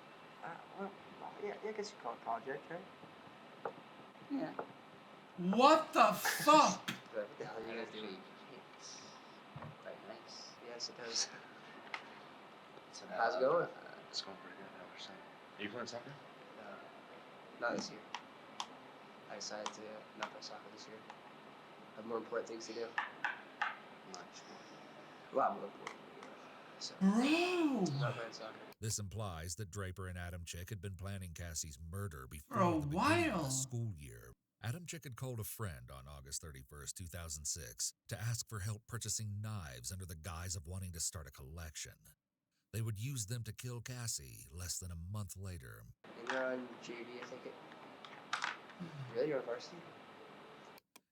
well, yeah, I guess you call it project, right? Yeah. What the fuck? But what the hell are you guys doing? It's quite nice. Yes, it does. So How's it going? It's going pretty good. How about yourself? Are you playing soccer? Not this year. I decided to not play soccer this year. I have more important things to do. Much more. A lot more important. So, Bro! not playing soccer. This implies that Draper and Adamczyk had been planning Cassie's murder before For a the beginning of while. the school year. Adamczyk had called a friend on August 31st, 2006, to ask for help purchasing knives under the guise of wanting to start a collection. They would use them to kill Cassie less than a month later. And you're on JV, I think it. Really? You're on varsity?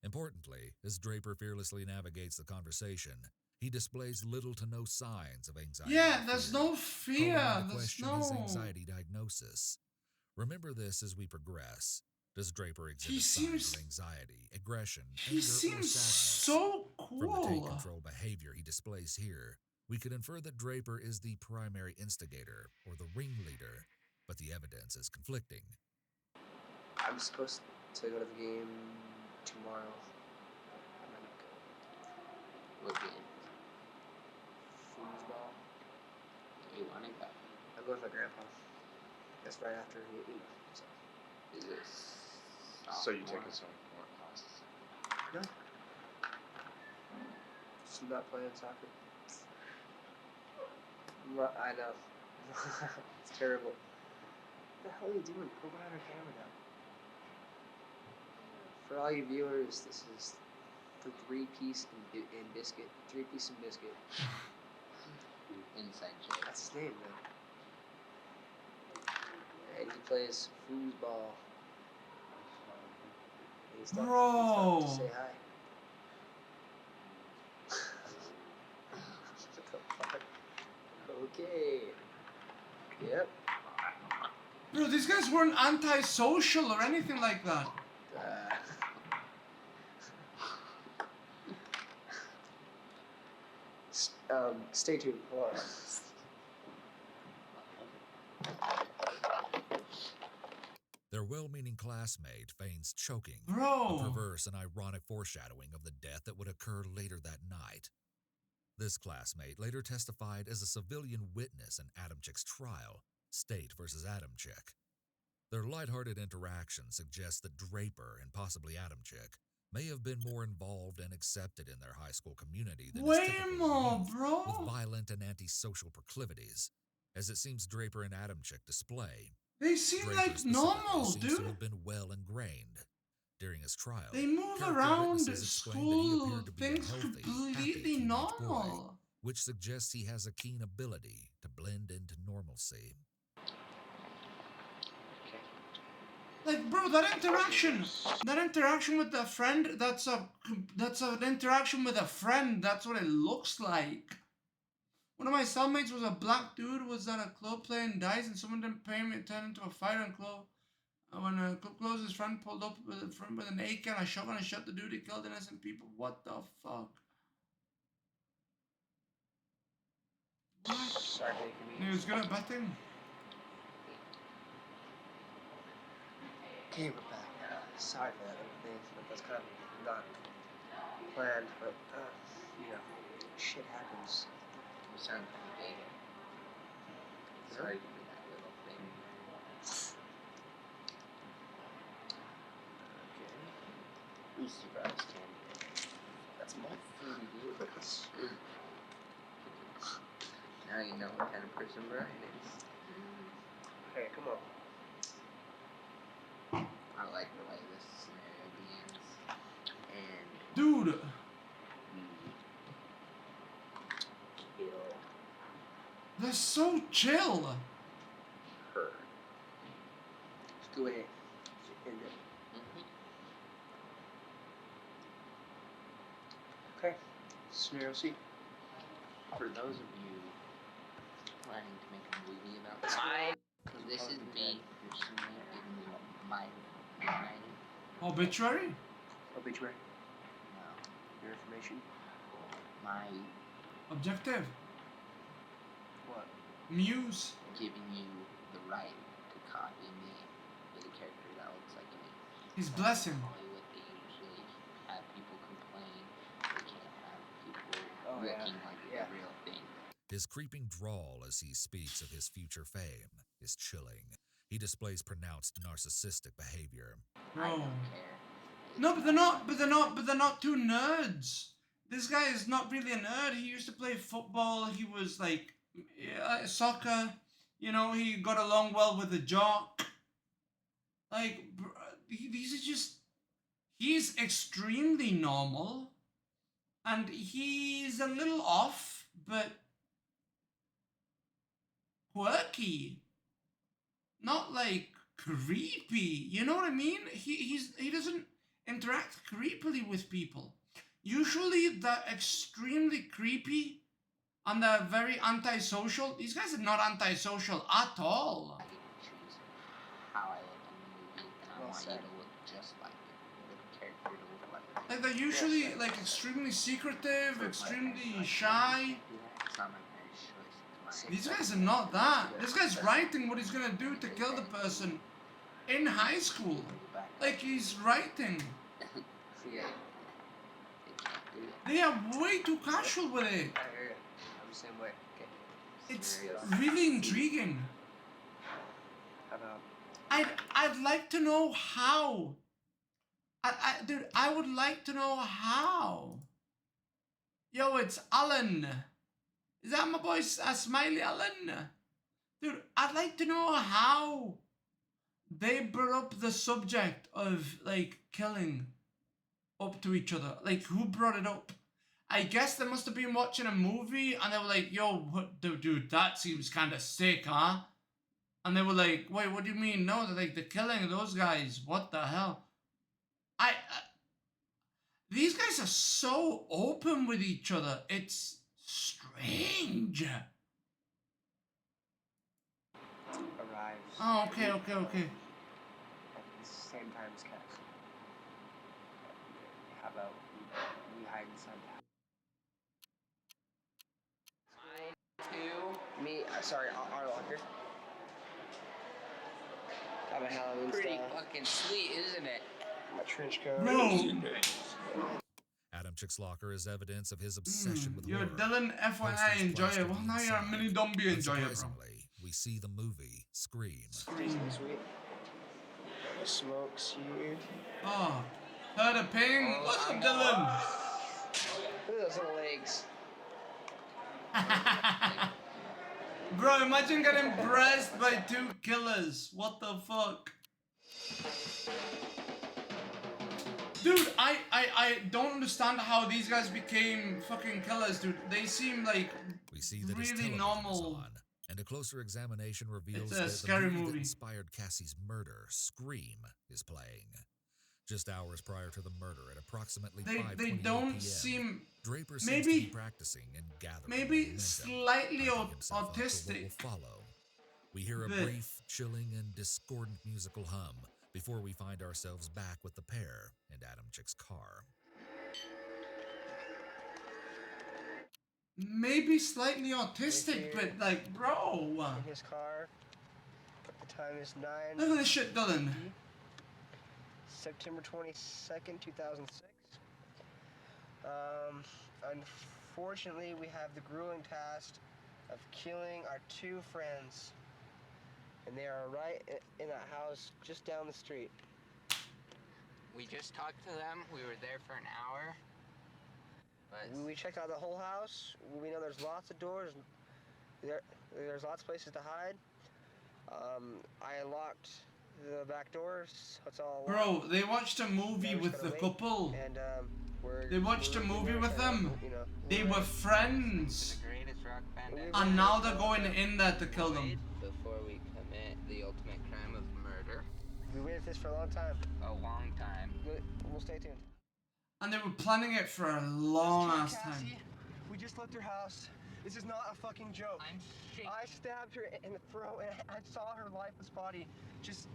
Importantly, as Draper fearlessly navigates the conversation, he displays little to no signs of anxiety. Yeah, or there's fear, no fear. calling into There's question his no. anxiety diagnosis. Remember this as we progress. Does Draper He exhibit signs seems. of anxiety, aggression, He anger, or seems sadness? so From the cool. take-control behavior he displays here, we could infer that Draper is the primary instigator or the ringleader, but the evidence is conflicting. I'm supposed to go to the game tomorrow. I might not go. What game? Foosball. Do you want to go? I'm going with my grandpa. That's right after he eat. So. Is this So you sophomore taking some or classes? No. Just not playing soccer. I know. It's terrible. What the hell are you doing? Go behind our camera now. For all you viewers, this is the 3-piece and biscuit. 3-piece and biscuit. Inside joke. That's his name, man. And he plays foosball. And he stopped Bro. to say hi. What the fuck? Okay. Yep. Bro, these guys weren't antisocial or anything like that. Stay tuned. Hold on. Their well well-meaning classmate feigns choking, a Bro. perverse and ironic foreshadowing of the death that would occur later that night. This classmate later testified as a civilian witness in Adamchik's trial, State versus Adamchik. Their lighthearted interaction suggests that Draper and possibly Adamchik may have been more involved and accepted in their high school community than is Way typical more, of youth bro. with violent and antisocial proclivities, as it seems Draper and Adamchik display. They seem Draper like specifically normal, seems to dude. have been well ingrained. During his trial, They move character around witnesses explained that he school appeared to be a things healthy, happy completely teenage boy, normal. which suggests he has a keen ability to blend into normalcy. Like, bro, that interaction with the friend, that's an interaction with a friend. That's what it looks like. One of my cellmates was a black dude, was at a club playing dice, and someone didn't pay him. It turned into a fight in club. When a club closed, his friend pulled up with an AK and a shotgun and shot the dude. He killed innocent people. What the fuck? What? Sorry, He was good at betting. Okay, we're back. Sorry for that thing, but that's kind of not planned, but, you know, shit happens. You sound kind of big. Sorry for that little thing. Okay. I'm surprised, Candy. That's my food, dude. Now you know what kind of person Brian is. Hey, come on. I like the way this scenario begins. And Dude, we kill they're so chill. her. Just go ahead. End it. Okay. Scenario C. For those of you planning to make a movie about this, this is me personally giving you my Obituary? Obituary. no, Your information. my Objective? What? Muse? giving you the right to copy me with a character that looks like me. His blessing. Hollywood, they usually have people complain they can't have people Oh, yeah. looking like Yeah. the real thing. His creeping drawl as he speaks of his future fame is chilling. He displays pronounced narcissistic behavior. I Bro. don't care. No, but they're not two nerds. This guy is not really a nerd. He used to play football. He was like soccer. You know, he got along well with the jock. Like, these are just. He's extremely normal, and he's a little off, but quirky. Not like creepy. You know what I mean? He doesn't interact creepily with people. Usually they're extremely creepy and they're very antisocial. These guys are not antisocial at all. I get to choose how I look in the movie, and I Well want said. you to look just like it. The character to look like it. Like they're usually like extremely secretive, extremely shy. It's not my parents' choice. It's mine. These guys are not that. This guy's writing what he's gonna do to kill the person in high school. Like he's writing. See, they can't do it. They are way too casual with it. I hear you. I'm the same way. Okay. It's Scenarios. really intriguing. How about I'd like to know how. Dude, I would like to know how. Yo, it's Alan. Is that my boy, Smiley Alan? Dude, I'd like to know how they brought up the subject of, like, killing up to each other. Like, who brought it up? I guess they must have been watching a movie and they were like, yo, what, dude, that seems kind of sick, huh? And they were like, wait, what do you mean? No, they're like, the killing of those guys. What the hell? These guys are so open with each other. It's strange. arrives Oh, okay. at the same time as Cass? How about we hide inside the house? Mine, two. Me, sorry, our locker. have a Halloween Pretty style. fucking sweet, isn't it? My trench coat. Bro, Adam Chickslocker is evidence of his obsession with you're horror. Dylan FYI Posters enjoyer. plastered Well, now you're a inside. mini zombie enjoyer, bro. Unsurprisingly, we see the movie Scream. Tastes sweet. Smokes you. Oh, heard a ping. What's up, Dylan? Look at those little legs. Bro, imagine getting pressed by 2 killers. What the fuck? Dude, I don't understand how these guys became fucking killers, dude. They seem like We see that his really television normal. is on, and a closer examination reveals It's a that scary the movie movie. that inspired Cassie's murder, Scream, is playing. Just hours prior to the murder, at approximately 5:28 They don't p.m., seem Draper seems to maybe- be practicing and gathering maybe momentum, slightly hyping himself up for what autistic. will follow. We hear a But- brief, chilling, and discordant musical hum before we find ourselves back with the pair and Adam Chick's car. Maybe slightly autistic, but like, bro. In his car. The time is 9. Look at this shit, Dylan. September 22nd, 2006. Unfortunately, we have the grueling task of killing our 2 friends. And they are right in that house just down the street. We just talked to them. We were there for an hour. But We checked out the whole house. We know there's lots of doors. There's lots of places to hide. I unlocked the back doors. That's all. Bro, they watched a movie Now we're with just the gonna wait, couple. And They watched a movie with them. You know, They were friends. the greatest rock band ever. And now they're going in there to kill them. Before we commit the ultimate crime of murder. We waited for this for a long time. A long time. We'll stay tuned. And they were planning it for a long ass time. We just left her house. This is not a fucking joke. I'm shaking. I stabbed her in the throat and I saw her lifeless body just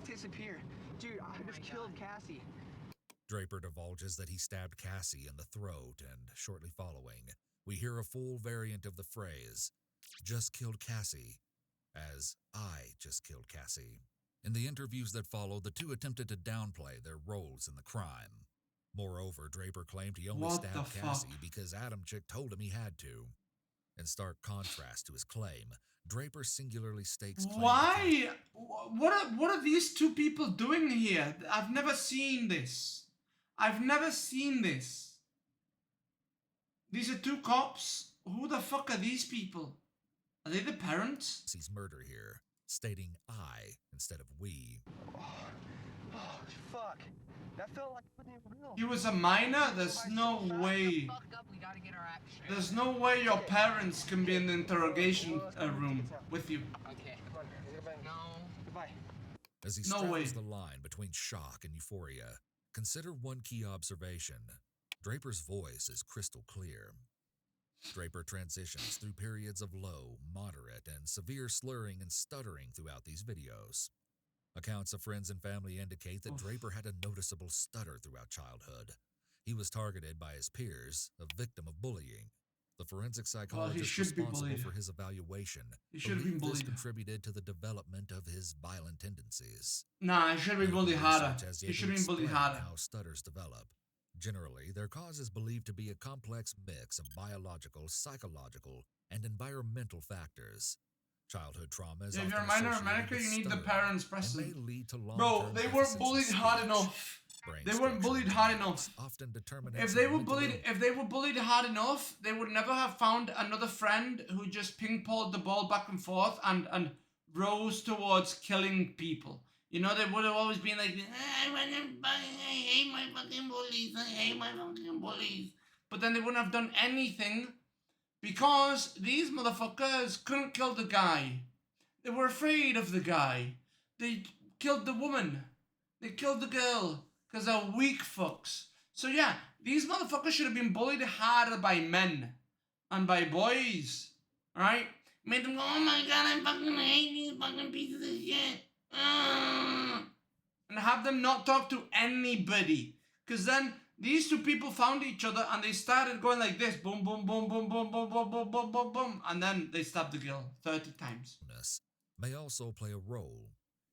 disappear. Dude, I just killed Cassie. Draper divulges that he stabbed Cassie in the throat, and shortly following, we hear a full variant of the phrase, "just killed Cassie," as "I just killed Cassie." In the interviews that followed, the two attempted to downplay their roles in the crime. Moreover, Draper claimed he only What the stabbed fuck? Cassie because Adam Chick told him he had to. In stark contrast to his claim, Draper singularly stakes claim to Why? What are these 2 people doing here? I've never seen this. I've never seen this. These are 2 cops. Who the fuck are these people? Are they the parents? Cassie's murder here, stating "I" instead of "we." Oh, fuck. That felt like it wasn't real. He was a minor? There's no way. Fuck up, we gotta get our act straight. There's no way your parents can be in the interrogation room with you. Okay. Come on, goodbye. No. Goodbye. As he No straddles way. the line between shock and euphoria, consider one key observation. Draper's voice is crystal clear. Draper transitions through periods of low, moderate, and severe slurring and stuttering throughout these videos. Accounts of friends and family indicate that Oof. Draper had a noticeable stutter throughout childhood. He was targeted by his peers, a victim of bullying. The forensic psychologist should be responsible bullied. for his evaluation He should have been believed this bullied. contributed to the development of his violent tendencies. Nah, he should have been bullied Medical harder. research has He yet should to have been bullied explain harder. how stutters develop. Generally, their cause is believed to be a complex mix of biological, psychological, and environmental factors. Childhood trauma is If often you're a minor in associated America, with you need the stuttering parents and may present. lead to Bro, long-term they weren't deficits in bullied hard speech, enough. brain They weren't structure, bullied and hard genetics, enough. often determinants If of they were mental bullied, illness. if they were bullied hard enough, they would never have found another friend who just ping-ponged the ball back and forth and rose towards killing people. You know, they would have always been like, I hate my fucking bullies, I hate my fucking bullies. But then they wouldn't have done anything because these motherfuckers couldn't kill the guy. They were afraid of the guy. They killed the woman. They killed the girl because they're weak fucks. So yeah, these motherfuckers should have been bullied harder by men and by boys. Alright? Made them go, oh my god, I fucking hate these fucking pieces of shit. And have them not talk to anybody. Because then these 2 people found each other and they started going like this. Boom, boom, boom, boom, boom, boom, boom, boom, boom, boom, boom. And then they stabbed the girl 30 times. May also play a role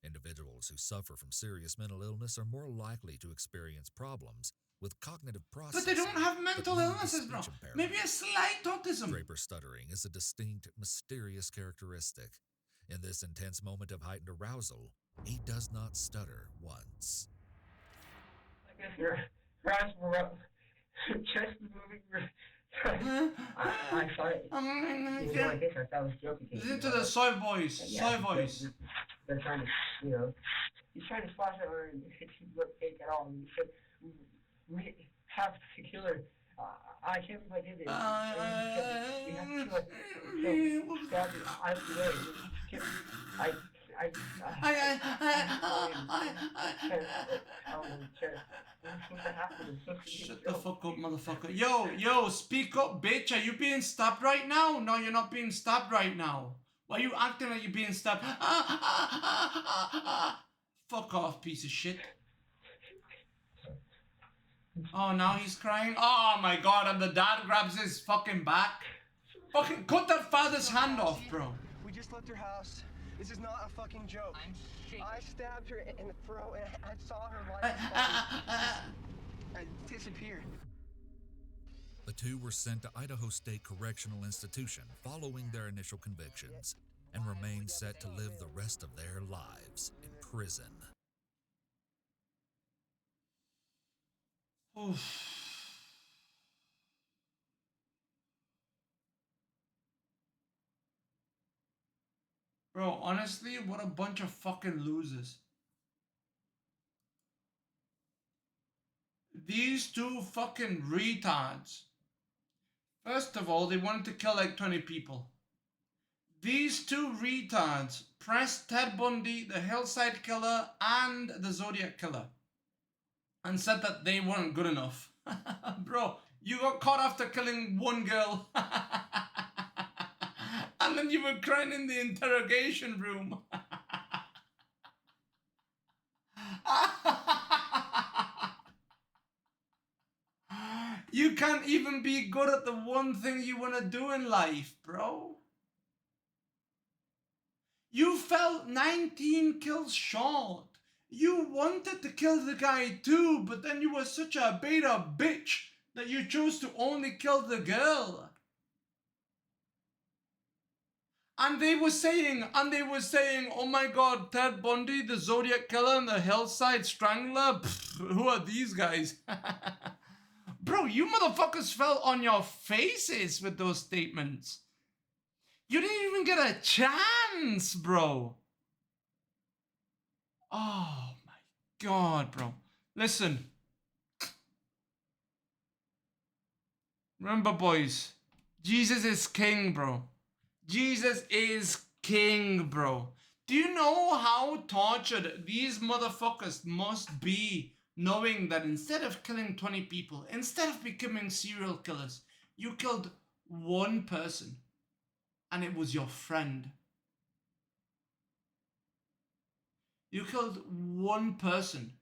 Individuals who suffer from serious mental illness are more likely to experience problems with cognitive processing. But they don't have mental that lead to illnesses, bro. speech impairment. Maybe a slight autism. Draper's stuttering is a distinct, mysterious characteristic. In this intense moment of heightened arousal, he does not stutter once. I guess your eyes were up, your chest is moving. I thought it. You know, I guess I thought I was joking. Listen to the soy voice. Soy voice. They're trying to, you know, he's trying to splash it or it look fake at all. And he said, we have to kill her. I can't believe I did this. We have to kill her. So, stab her. Shut the fuck up, motherfucker. Yo, speak up, bitch. Are you being stabbed right now? No, you're not being stabbed right now. Why are you acting like you're being stabbed? Fuck off, piece of shit. Oh, now he's crying? Oh my god, and the dad grabs his fucking back. Fucking cut that father's hand off, bro. We just left her house. This is not a fucking joke. I stabbed her in the throat and I saw her life disappear. The two were sent to Idaho State Correctional Institution following their initial convictions and remain set to live the rest of their lives in prison. Oof. Bro, honestly, what a bunch of fucking losers. These two fucking retards. First of all, they wanted to kill like 20 people. These two retards pressed Ted Bundy, the Hillside Killer, and the Zodiac Killer, and said that they weren't good enough. Bro, you got caught after killing one girl. And then you were crying in the interrogation room. You can't even be good at the one thing you want to do in life, bro. You fell 19 kills short. You wanted to kill the guy too, but then you were such a beta bitch that you chose to only kill the girl. And they were saying, oh my god, Ted Bundy, the Zodiac Killer, and the Hillside Strangler, pfft, who are these guys? Bro, you motherfuckers fell on your faces with those statements. You didn't even get a chance, bro. Oh my god, bro. Listen. Remember, boys, Jesus is king, bro. Jesus is king, bro. Do you know how tortured these motherfuckers must be knowing that instead of killing 20 people, instead of becoming serial killers, you killed one person and it was your friend? You killed one person.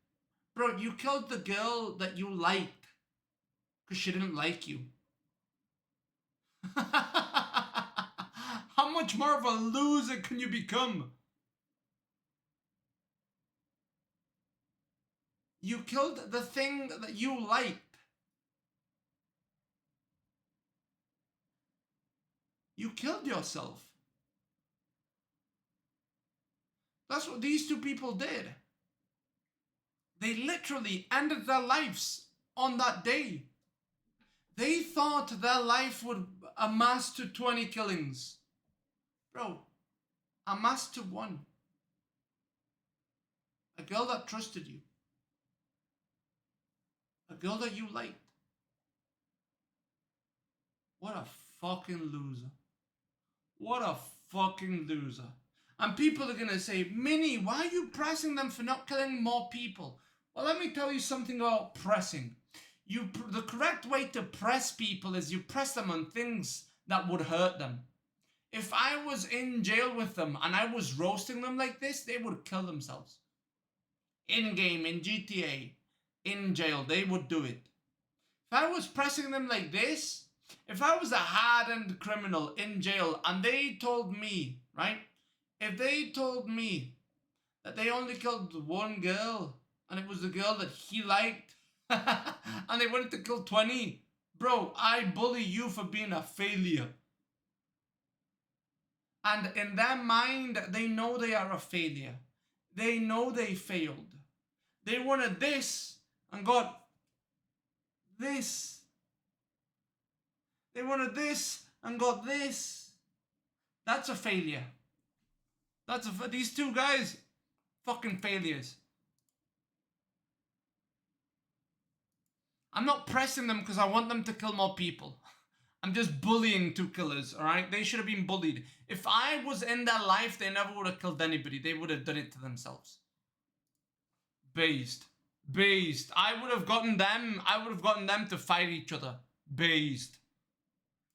Bro, you killed the girl that you liked because she didn't like you. How much more of a loser can you become? You killed the thing that you liked. You killed yourself. That's what these two people did. They literally ended their lives on that day. They thought their life would amass to 20 killings. Bro, amass to one. A girl that trusted you. A girl that you liked. What a fucking loser. What a fucking loser. And people are gonna say, Minnie, why are you pressing them for not killing more people? Well, let me tell you something about pressing. The correct way to press people is you press them on things that would hurt them. If I was in jail with them and I was roasting them like this, they would kill themselves. In-game, in GTA, in jail, they would do it. If I was pressing them like this, if I was a hardened criminal in jail and they told me, right? If they told me that they only killed one girl, and it was the girl that he liked, and they wanted to kill 20. Bro, I bully you for being a failure. And in their mind, they know they are a failure. They know they failed. They wanted this and got this. They wanted this and got this. That's a failure. These two guys, fucking failures. I'm not pressing them because I want them to kill more people. I'm just bullying two killers, alright? They should have been bullied. If I was in their life, they never would have killed anybody. They would have done it to themselves. Based. I would have gotten them to fight each other. Based.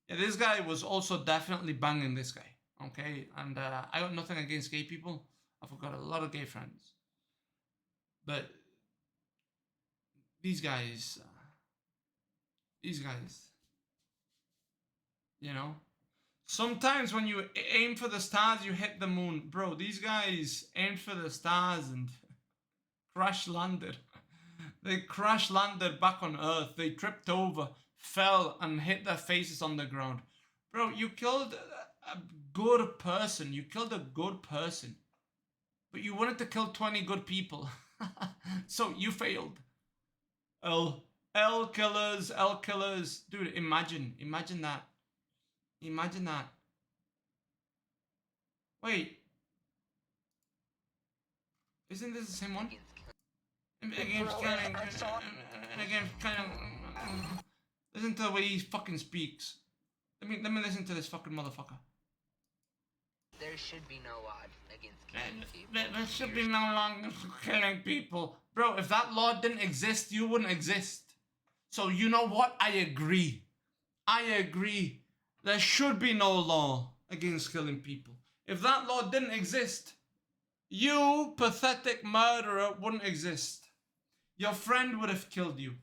Yeah, this guy was also definitely banging this guy. Okay? And I got nothing against gay people. I've got a lot of gay friends. But these guys, you know, sometimes when you aim for the stars, you hit the moon. Bro, these guys aimed for the stars and crash landed. They crash landed back on Earth. They tripped over, fell, and hit their faces on the ground. Bro, you killed a good person. You killed a good person. But you wanted to kill 20 good people. So you failed. L killers. Dude, imagine that. Imagine that. Wait. Isn't this the same one? Listen to the way he fucking speaks. Let me listen to this fucking motherfucker. There should be no law against killing people. There should be no law against killing people. Bro, if that law didn't exist, you wouldn't exist. So you know what? I agree. There should be no law against killing people. If that law didn't exist, you, pathetic murderer, wouldn't exist. Your friend would have killed you.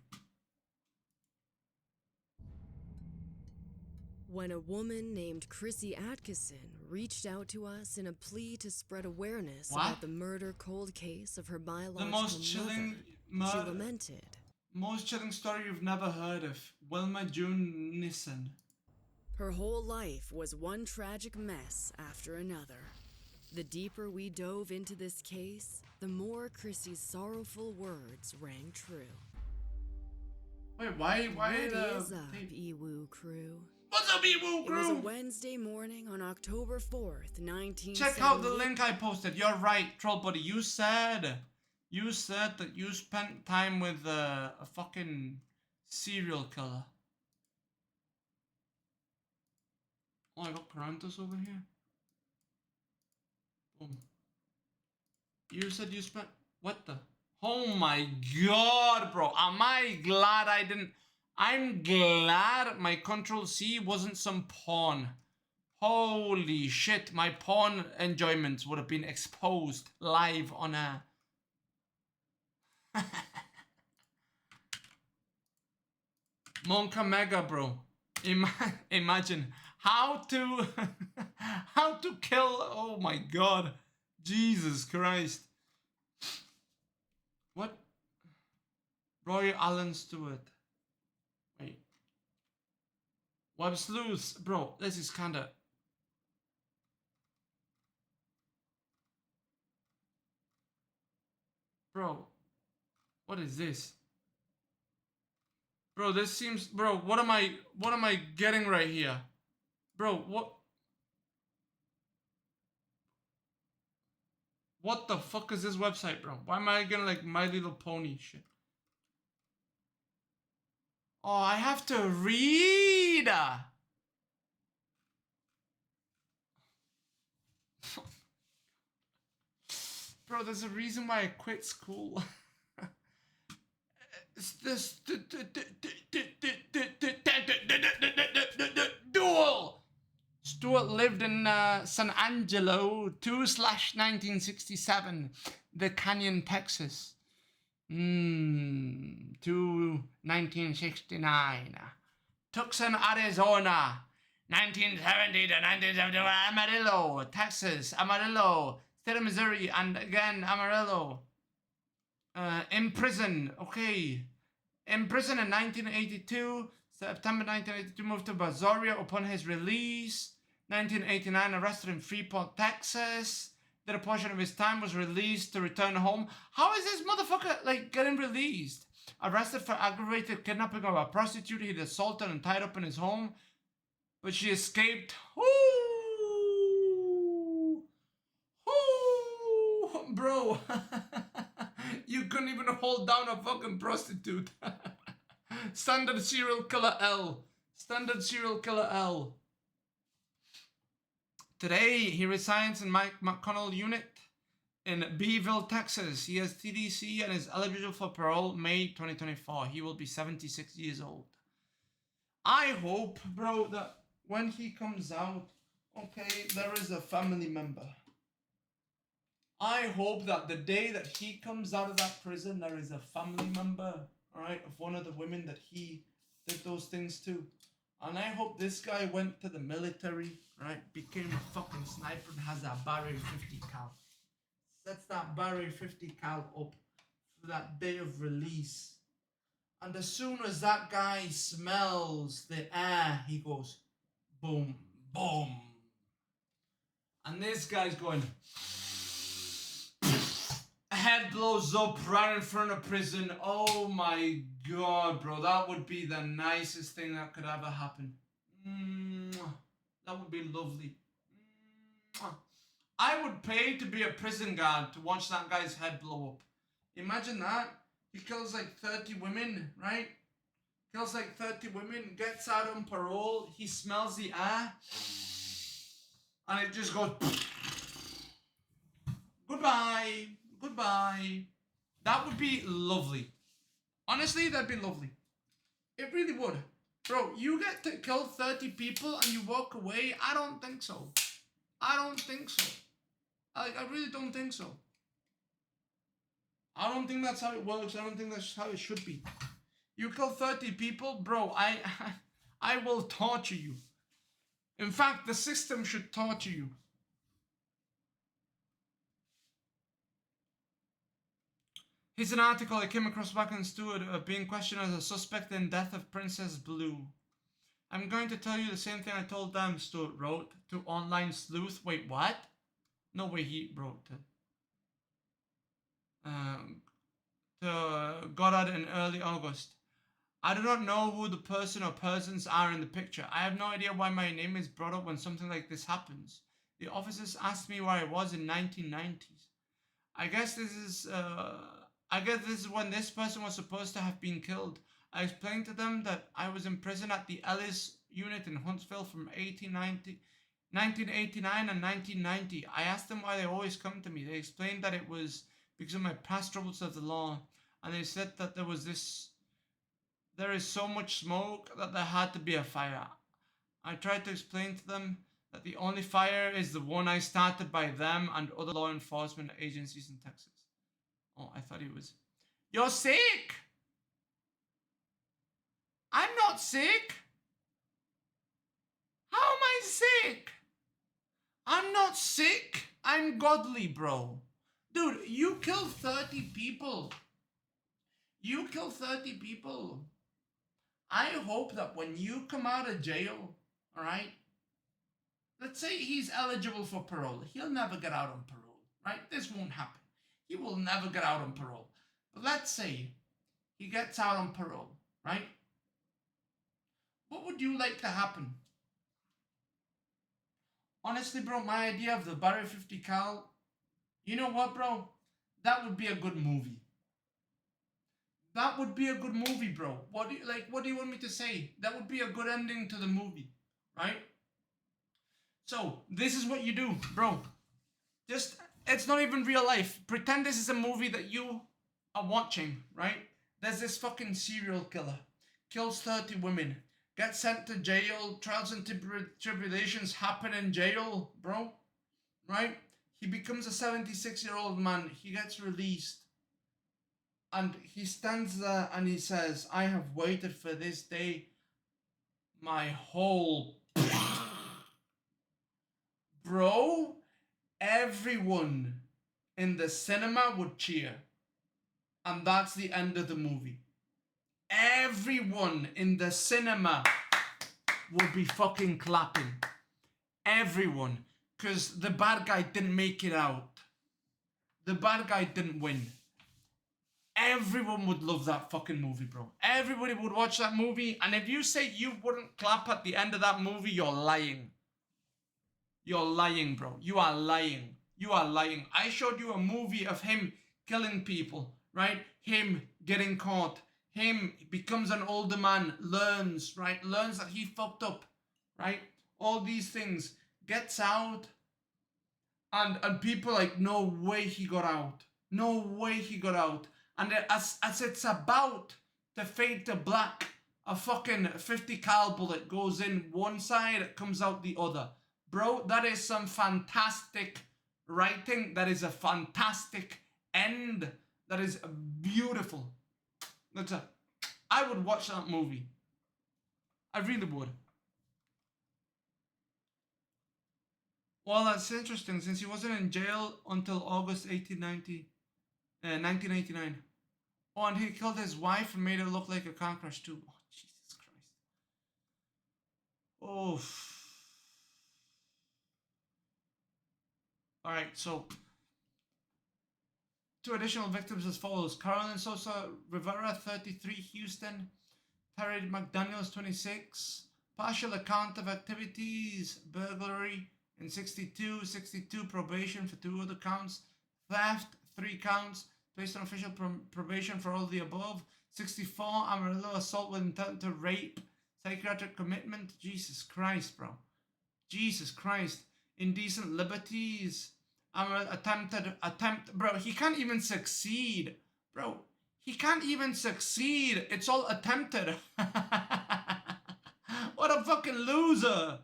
When a woman named Chrissy Atkinson reached out to us in a plea to spread awareness about the murder cold case of her biological mother, she lamented. Most chilling story you've never heard of. Wilma June Nissen. Her whole life was one tragic mess after another. The deeper we dove into this case, the more Chrissy's sorrowful words rang true. Wait, why what is up, Iwu crew? What's up, Iwu crew? It was a Wednesday morning on October 4th, 1978. Check out the link I posted. You're right, Troll Buddy. You said that you spent time with a fucking serial killer. Oh, I got Parantos over here. Boom. You said you spent... What the... Oh my god, bro. Am I glad I didn't... I'm glad my Control-C wasn't some porn. Holy shit. My porn enjoyments would have been exposed live on air. Monka Mega, bro. Imagine how to kill. Oh my god, Jesus Christ! What? Roy Allen Stewart. Wait. Web Sleuths, bro. This is kinda. Bro, what is this? Bro, this seems... Bro, what am I getting right here? Bro, what... What the fuck is this website, bro? Why am I getting, like, My Little Pony shit? Oh, I have to read! Bro, there's a reason why I quit school. This duel. Stewart lived in San Angelo 2/1967, the Canyon, Texas. To 1969. Tucson, Arizona. 1970 to 1971, Amarillo, Texas. Amarillo, State of Missouri, and again, Amarillo. In prison, okay. In prison in 1982, September 1982, moved to Brazoria upon his release. 1989, arrested in Freeport, Texas. Did a portion of his time, was released to return home. How is this motherfucker, like, getting released? Arrested for aggravated kidnapping of a prostitute he'd assaulted and tied up in his home, but she escaped. Ooh! Ooh! Bro, you couldn't even hold down a fucking prostitute. Standard serial killer L. Standard serial killer L. Today, he resides in Mike McConnell Unit in Beeville, Texas. He has TDC and is eligible for parole May 2024. He will be 76 years old. I hope, bro, that when he comes out, okay, there is a family member. I hope that the day that he comes out of that prison, there is a family member, alright, of one of the women that he did those things to. And I hope this guy went to the military, right, became a fucking sniper and has that Barry 50 cal. Sets that Barry 50 cal up for that day of release. And as soon as that guy smells the air, he goes, boom, boom. And this guy's going, head blows up right in front of prison. Oh my god, bro. That would be the nicest thing that could ever happen. That would be lovely. I would pay to be a prison guard to watch that guy's head blow up. Imagine that. He kills like 30 women, right? Kills like 30 women, gets out on parole, he smells the air, and it just goes, goodbye, goodbye. That would be lovely. Honestly, that'd be lovely. It really would. Bro, you get to kill 30 people and you walk away? I don't think so. I don't think so. I really don't think so. I don't think that's how it works. I don't think that's how it should be. You kill 30 people, bro, I will torture you. In fact, the system should torture you. Here's an article I came across back in Stewart being questioned as a suspect in death of Princess Blue. I'm going to tell you the same thing I told them, Stewart wrote to online sleuth. Wait, what? No way he wrote it. To Goddard in early August. I do not know who the person or persons are in the picture. I have no idea why my name is brought up when something like this happens. The officers asked me where I was in 1990s. I guess this is when this person was supposed to have been killed. I explained to them that I was in prison at the Ellis unit in Huntsville from 1989 and 1990. I asked them why they always come to me. They explained that it was because of my past troubles of the law, and they said that there is so much smoke that there had to be a fire. I tried to explain to them that the only fire is the one I started by them and other law enforcement agencies in Texas. Oh, I thought he was... You're sick! I'm not sick! How am I sick? I'm not sick! I'm godly, bro. Dude, you killed 30 people. You killed 30 people. I hope that when you come out of jail, alright? Let's say he's eligible for parole. He'll never get out on parole, right? This won't happen. He will never get out on parole. But let's say he gets out on parole, right? What would you like to happen? Honestly, bro, my idea of the Barry 50 cal, you know what, bro? That would be a good movie. That would be a good movie, bro. What do you want me to say? That would be a good ending to the movie, right? So, this is what you do, bro. Just, it's not even real life. Pretend this is a movie that you are watching, right? There's this fucking serial killer. Kills 30 women. Gets sent to jail. Trials and tribulations happen in jail, bro. Right? He becomes a 76-year-old man. He gets released. And he stands there and he says, I have waited for this day my whole... Bro, everyone in the cinema would cheer. And that's the end of the movie. Everyone in the cinema would be fucking clapping. Everyone. Because the bad guy didn't make it out. The bad guy didn't win. Everyone would love that fucking movie, bro. Everybody would watch that movie. And if you say you wouldn't clap at the end of that movie, you're lying. You're lying, bro. You are lying. You are lying. I showed you a movie of him killing people, right? Him getting caught. Him becomes an older man, learns, right? Learns that he fucked up, right? All these things. Gets out. And people are like, no way he got out. No way he got out. And as it's about to fade to black, a fucking 50 cal bullet goes in one side, it comes out the other. Bro, that is some fantastic writing. That is a fantastic end. That is beautiful. I would watch that movie. I really would. Well, that's interesting, since he wasn't in jail until August 1989. Oh, and he killed his wife and made her look like a car crash too. Oh, Jesus Christ. Oh. Alright, so 2 additional victims as follows. Carolyn Sosa Rivera, 33, Houston. Terry McDaniels, 26. Partial account of activities, burglary in 62, 62 probation for 2 other counts, theft, 3 counts, placed on official probation for all the above, 64, Amarillo assault with intent to rape, psychiatric commitment, Jesus Christ, bro. Jesus Christ. Indecent liberties, attempt, bro, he can't even succeed, bro. He can't even succeed. It's all attempted. What a fucking loser.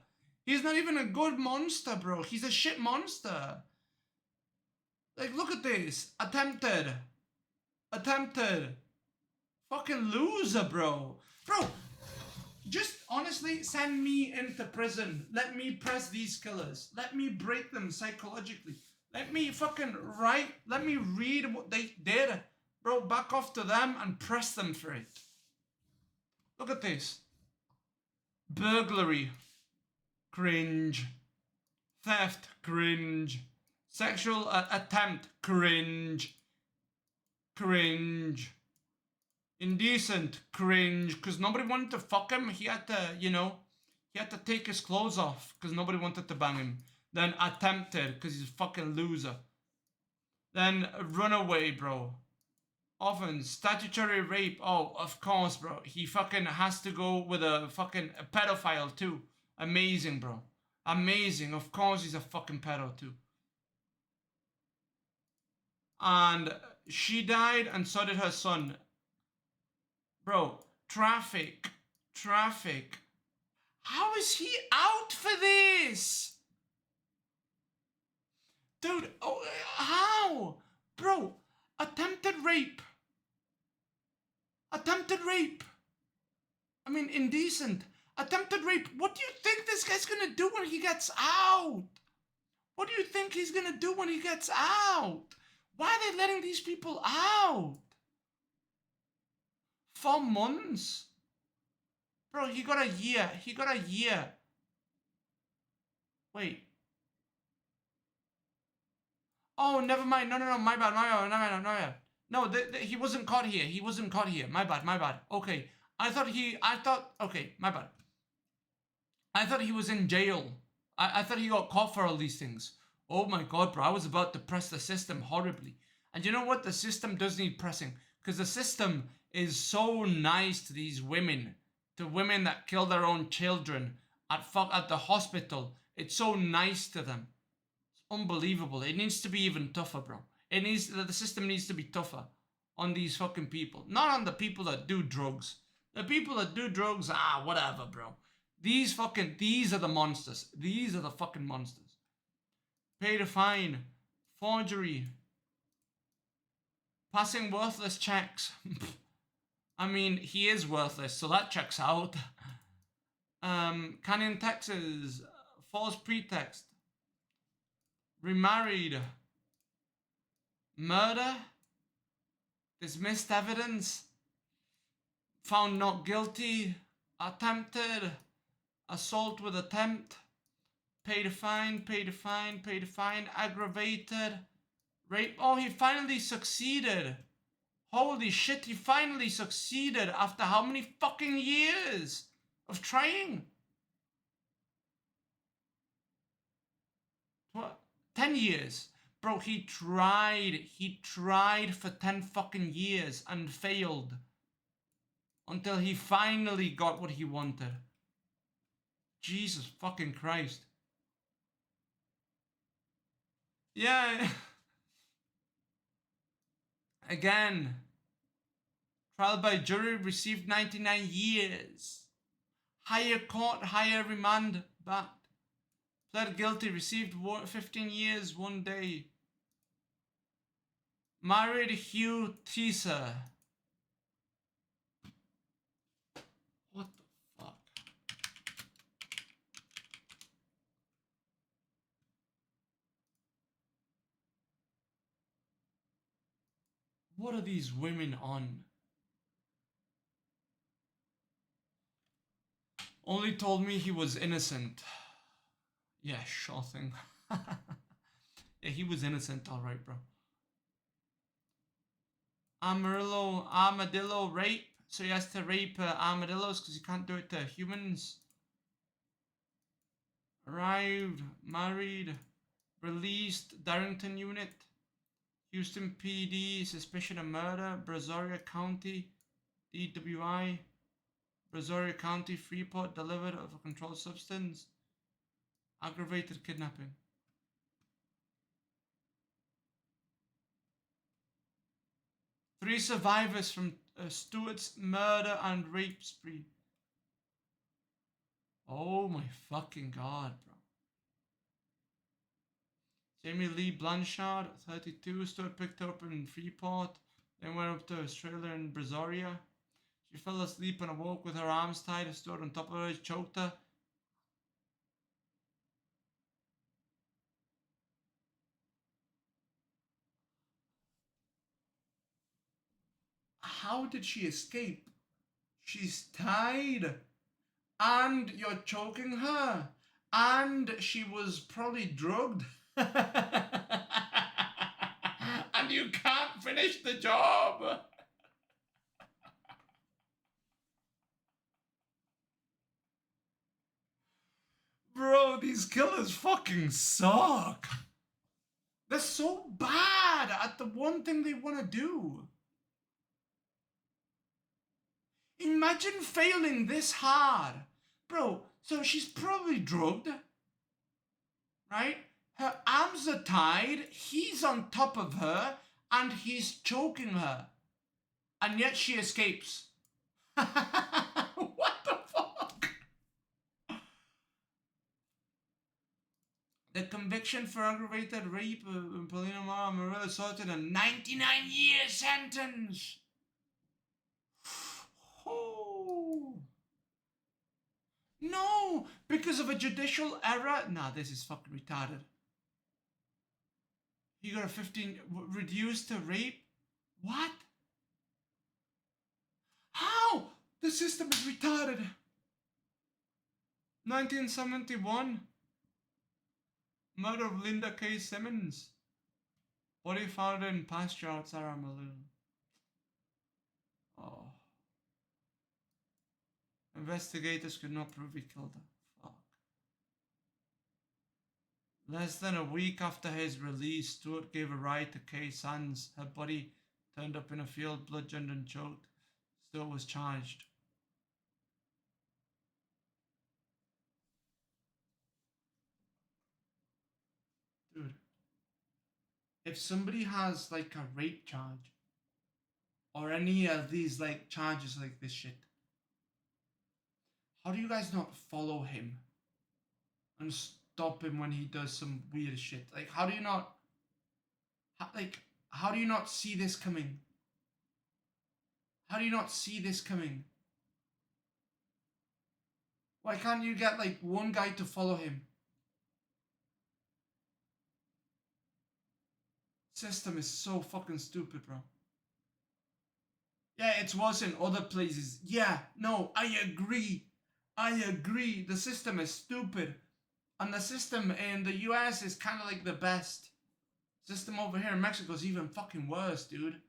He's not even a good monster, bro. He's a shit monster. Like, look at this. Attempted. Fucking loser, bro. Bro, just honestly send me into prison. Let me press these killers. Let me break them psychologically. Let me fucking write. Let me read what they did. Bro, back off to them and press them for it. Look at this. Burglary. Cringe. Theft. Cringe. Sexual attempt. Cringe. Cringe. Indecent. Cringe. Because nobody wanted to fuck him. He had to, he had to take his clothes off because nobody wanted to bang him. Then attempted because he's a fucking loser. Then runaway, bro. Often statutory rape. Oh, of course, bro. He fucking has to go with a fucking pedophile too. Amazing, bro. Amazing. Of course he's a fucking pedo too. And she died and so did her son. Bro, traffic. How is he out for this? Dude, oh, how? Bro, attempted rape. I mean, indecent. Attempted rape. What do you think this guy's gonna do when he gets out? What do you think he's gonna do when he gets out? Why are they letting these people out? 4 months? Bro, he got a year. Wait. Oh, never mind. No, my bad. No, he wasn't caught here. My bad. Okay. Okay, my bad. I thought he was in jail. I thought he got caught for all these things. Oh my God, bro. I was about to press the system horribly. And you know what? The system does need pressing. Because the system is so nice to these women. To women that kill their own children at the hospital. It's so nice to them. Unbelievable. It needs to be even tougher, bro. The system needs to be tougher on these fucking people. Not on the people that do drugs. The people that do drugs, whatever, bro. These are the monsters. These are the fucking monsters. Paid a fine. Forgery. Passing worthless checks. I mean, he is worthless, so that checks out. Canyon, Texas. False pretext. remarried, murder, dismissed evidence, found not guilty, attempted, assault with attempt, paid a fine, aggravated, rape. Oh, he finally succeeded. Holy shit, he finally succeeded after how many fucking years of trying? What? 10 years. Bro, he tried for 10 fucking years and failed. Until he finally got what he wanted. Jesus fucking Christ. Yeah. Again. Trial by jury received 99 years. Higher court, higher remand back. Pled guilty, received 15 years, 1 day. Married Hugh Teaser. What the fuck? What are these women on? Only told me he was innocent. Yeah, sure thing. Yeah, he was innocent, alright, bro. Armadillo rape. So he has to rape armadillos because he can't do it to humans. Arrived, married, released, Darrington unit. Houston PD, suspicion of murder, Brazoria County, DWI. Brazoria County, Freeport, delivered of a controlled substance. Aggravated kidnapping. Three survivors from Stewart's murder and rape spree. Oh my fucking god, bro. Jamie Lee Blanchard, 32, Stewart picked her up in Freeport, then went up to Australia in Brazoria. She fell asleep and awoke with her arms tied. Stewart on top of her, choked her. How did she escape? She's tied. And you're choking her. And she was probably drugged. And you can't finish the job. Bro, these killers fucking suck. They're so bad at the one thing they want to do. Imagine failing this hard. Bro, so she's probably drugged. Right? Her arms are tied. He's on top of her. And he's choking her. And yet she escapes. What the fuck? The conviction for aggravated rape of Paulina Mara Morella resulted in a 99-year sentence. Oh. No, because of a judicial error. Nah, this is fucking retarded. He got a 15 reduced to rape. What? How? The system is retarded. 1971. Murder of Linda K. Simmons. Body found in pasture outside Amarillo. Oh. Investigators could not prove he killed her. Fuck. Less than a week after his release, Stewart gave a ride to Kay Sands. Her body turned up in a field, bludgeoned and choked. Stewart was charged. Dude. If somebody has like a rape charge or any of these like charges like this shit, how do you guys not follow him and stop him when he does some weird shit? Like, how do you not, how do you not see this coming? How do you not see this coming? Why can't you get like one guy to follow him? System is so fucking stupid, bro. Yeah, it's worse in other places. Yeah, no, I agree. I agree. The system is stupid. And the system in the US is kind of like the best. System over here in Mexico is even fucking worse, dude.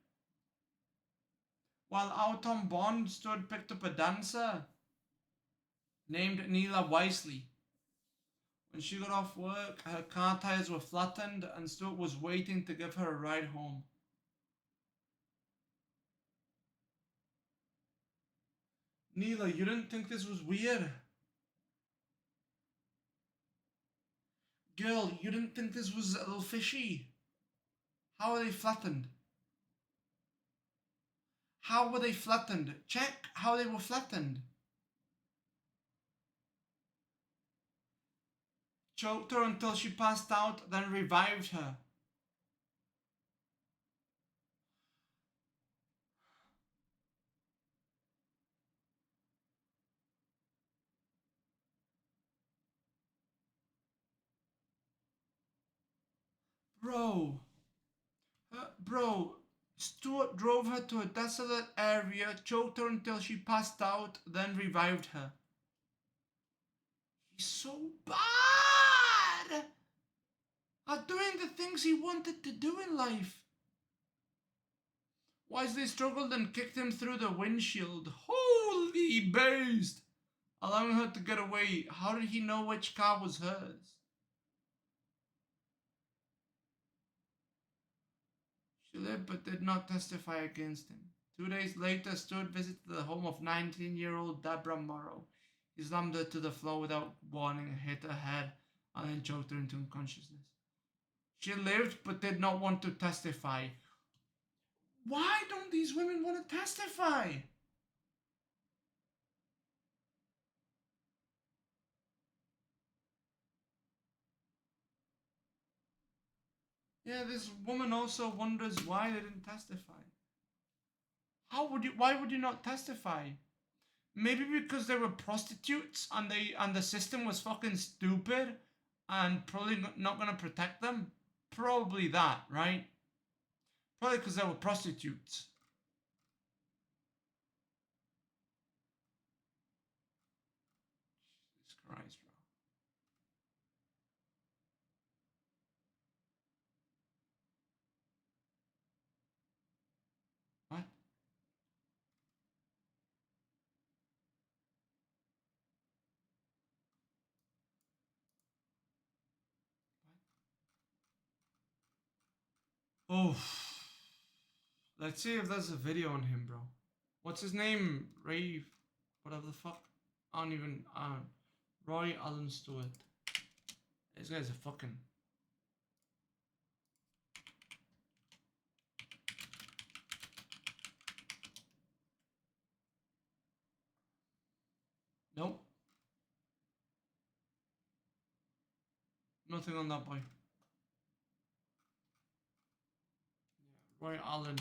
While out on bond, Stuart picked up a dancer named Neela Wisely. When she got off work, her car tires were flattened and Stuart was waiting to give her a ride home. Neela, you didn't think this was weird? Girl, you didn't think this was a little fishy? How are they flattened? How were they flattened? Check how they were flattened. Choked her until she passed out, then revived her. Bro, Stuart drove her to a desolate area, choked her until she passed out, then revived her. He's so bad at doing the things he wanted to do in life. Wisely struggled and kicked him through the windshield. Holy based! Allowing her to get away. How did he know which car was hers? She lived but did not testify against him. 2 days later, Stuart visited the home of 19-year-old Deborah Morrow. He slammed her to the floor without warning, hit her head, and then choked her into unconsciousness. She lived but did not want to testify. Why don't these women want to testify? Yeah, this woman also wonders why they didn't testify. Why would you not testify? Maybe because they were prostitutes and the system was fucking stupid and probably not gonna protect them. Probably that, right? Probably because they were prostitutes. Jesus Christ, bro. What? Oh. Let's see if there's a video on him, bro. What's his name? Ray, whatever the fuck. I don't even, Roy Allen Stewart. This guy's a fucking... Nope. Nothing on that boy. Yeah, Roy Allen.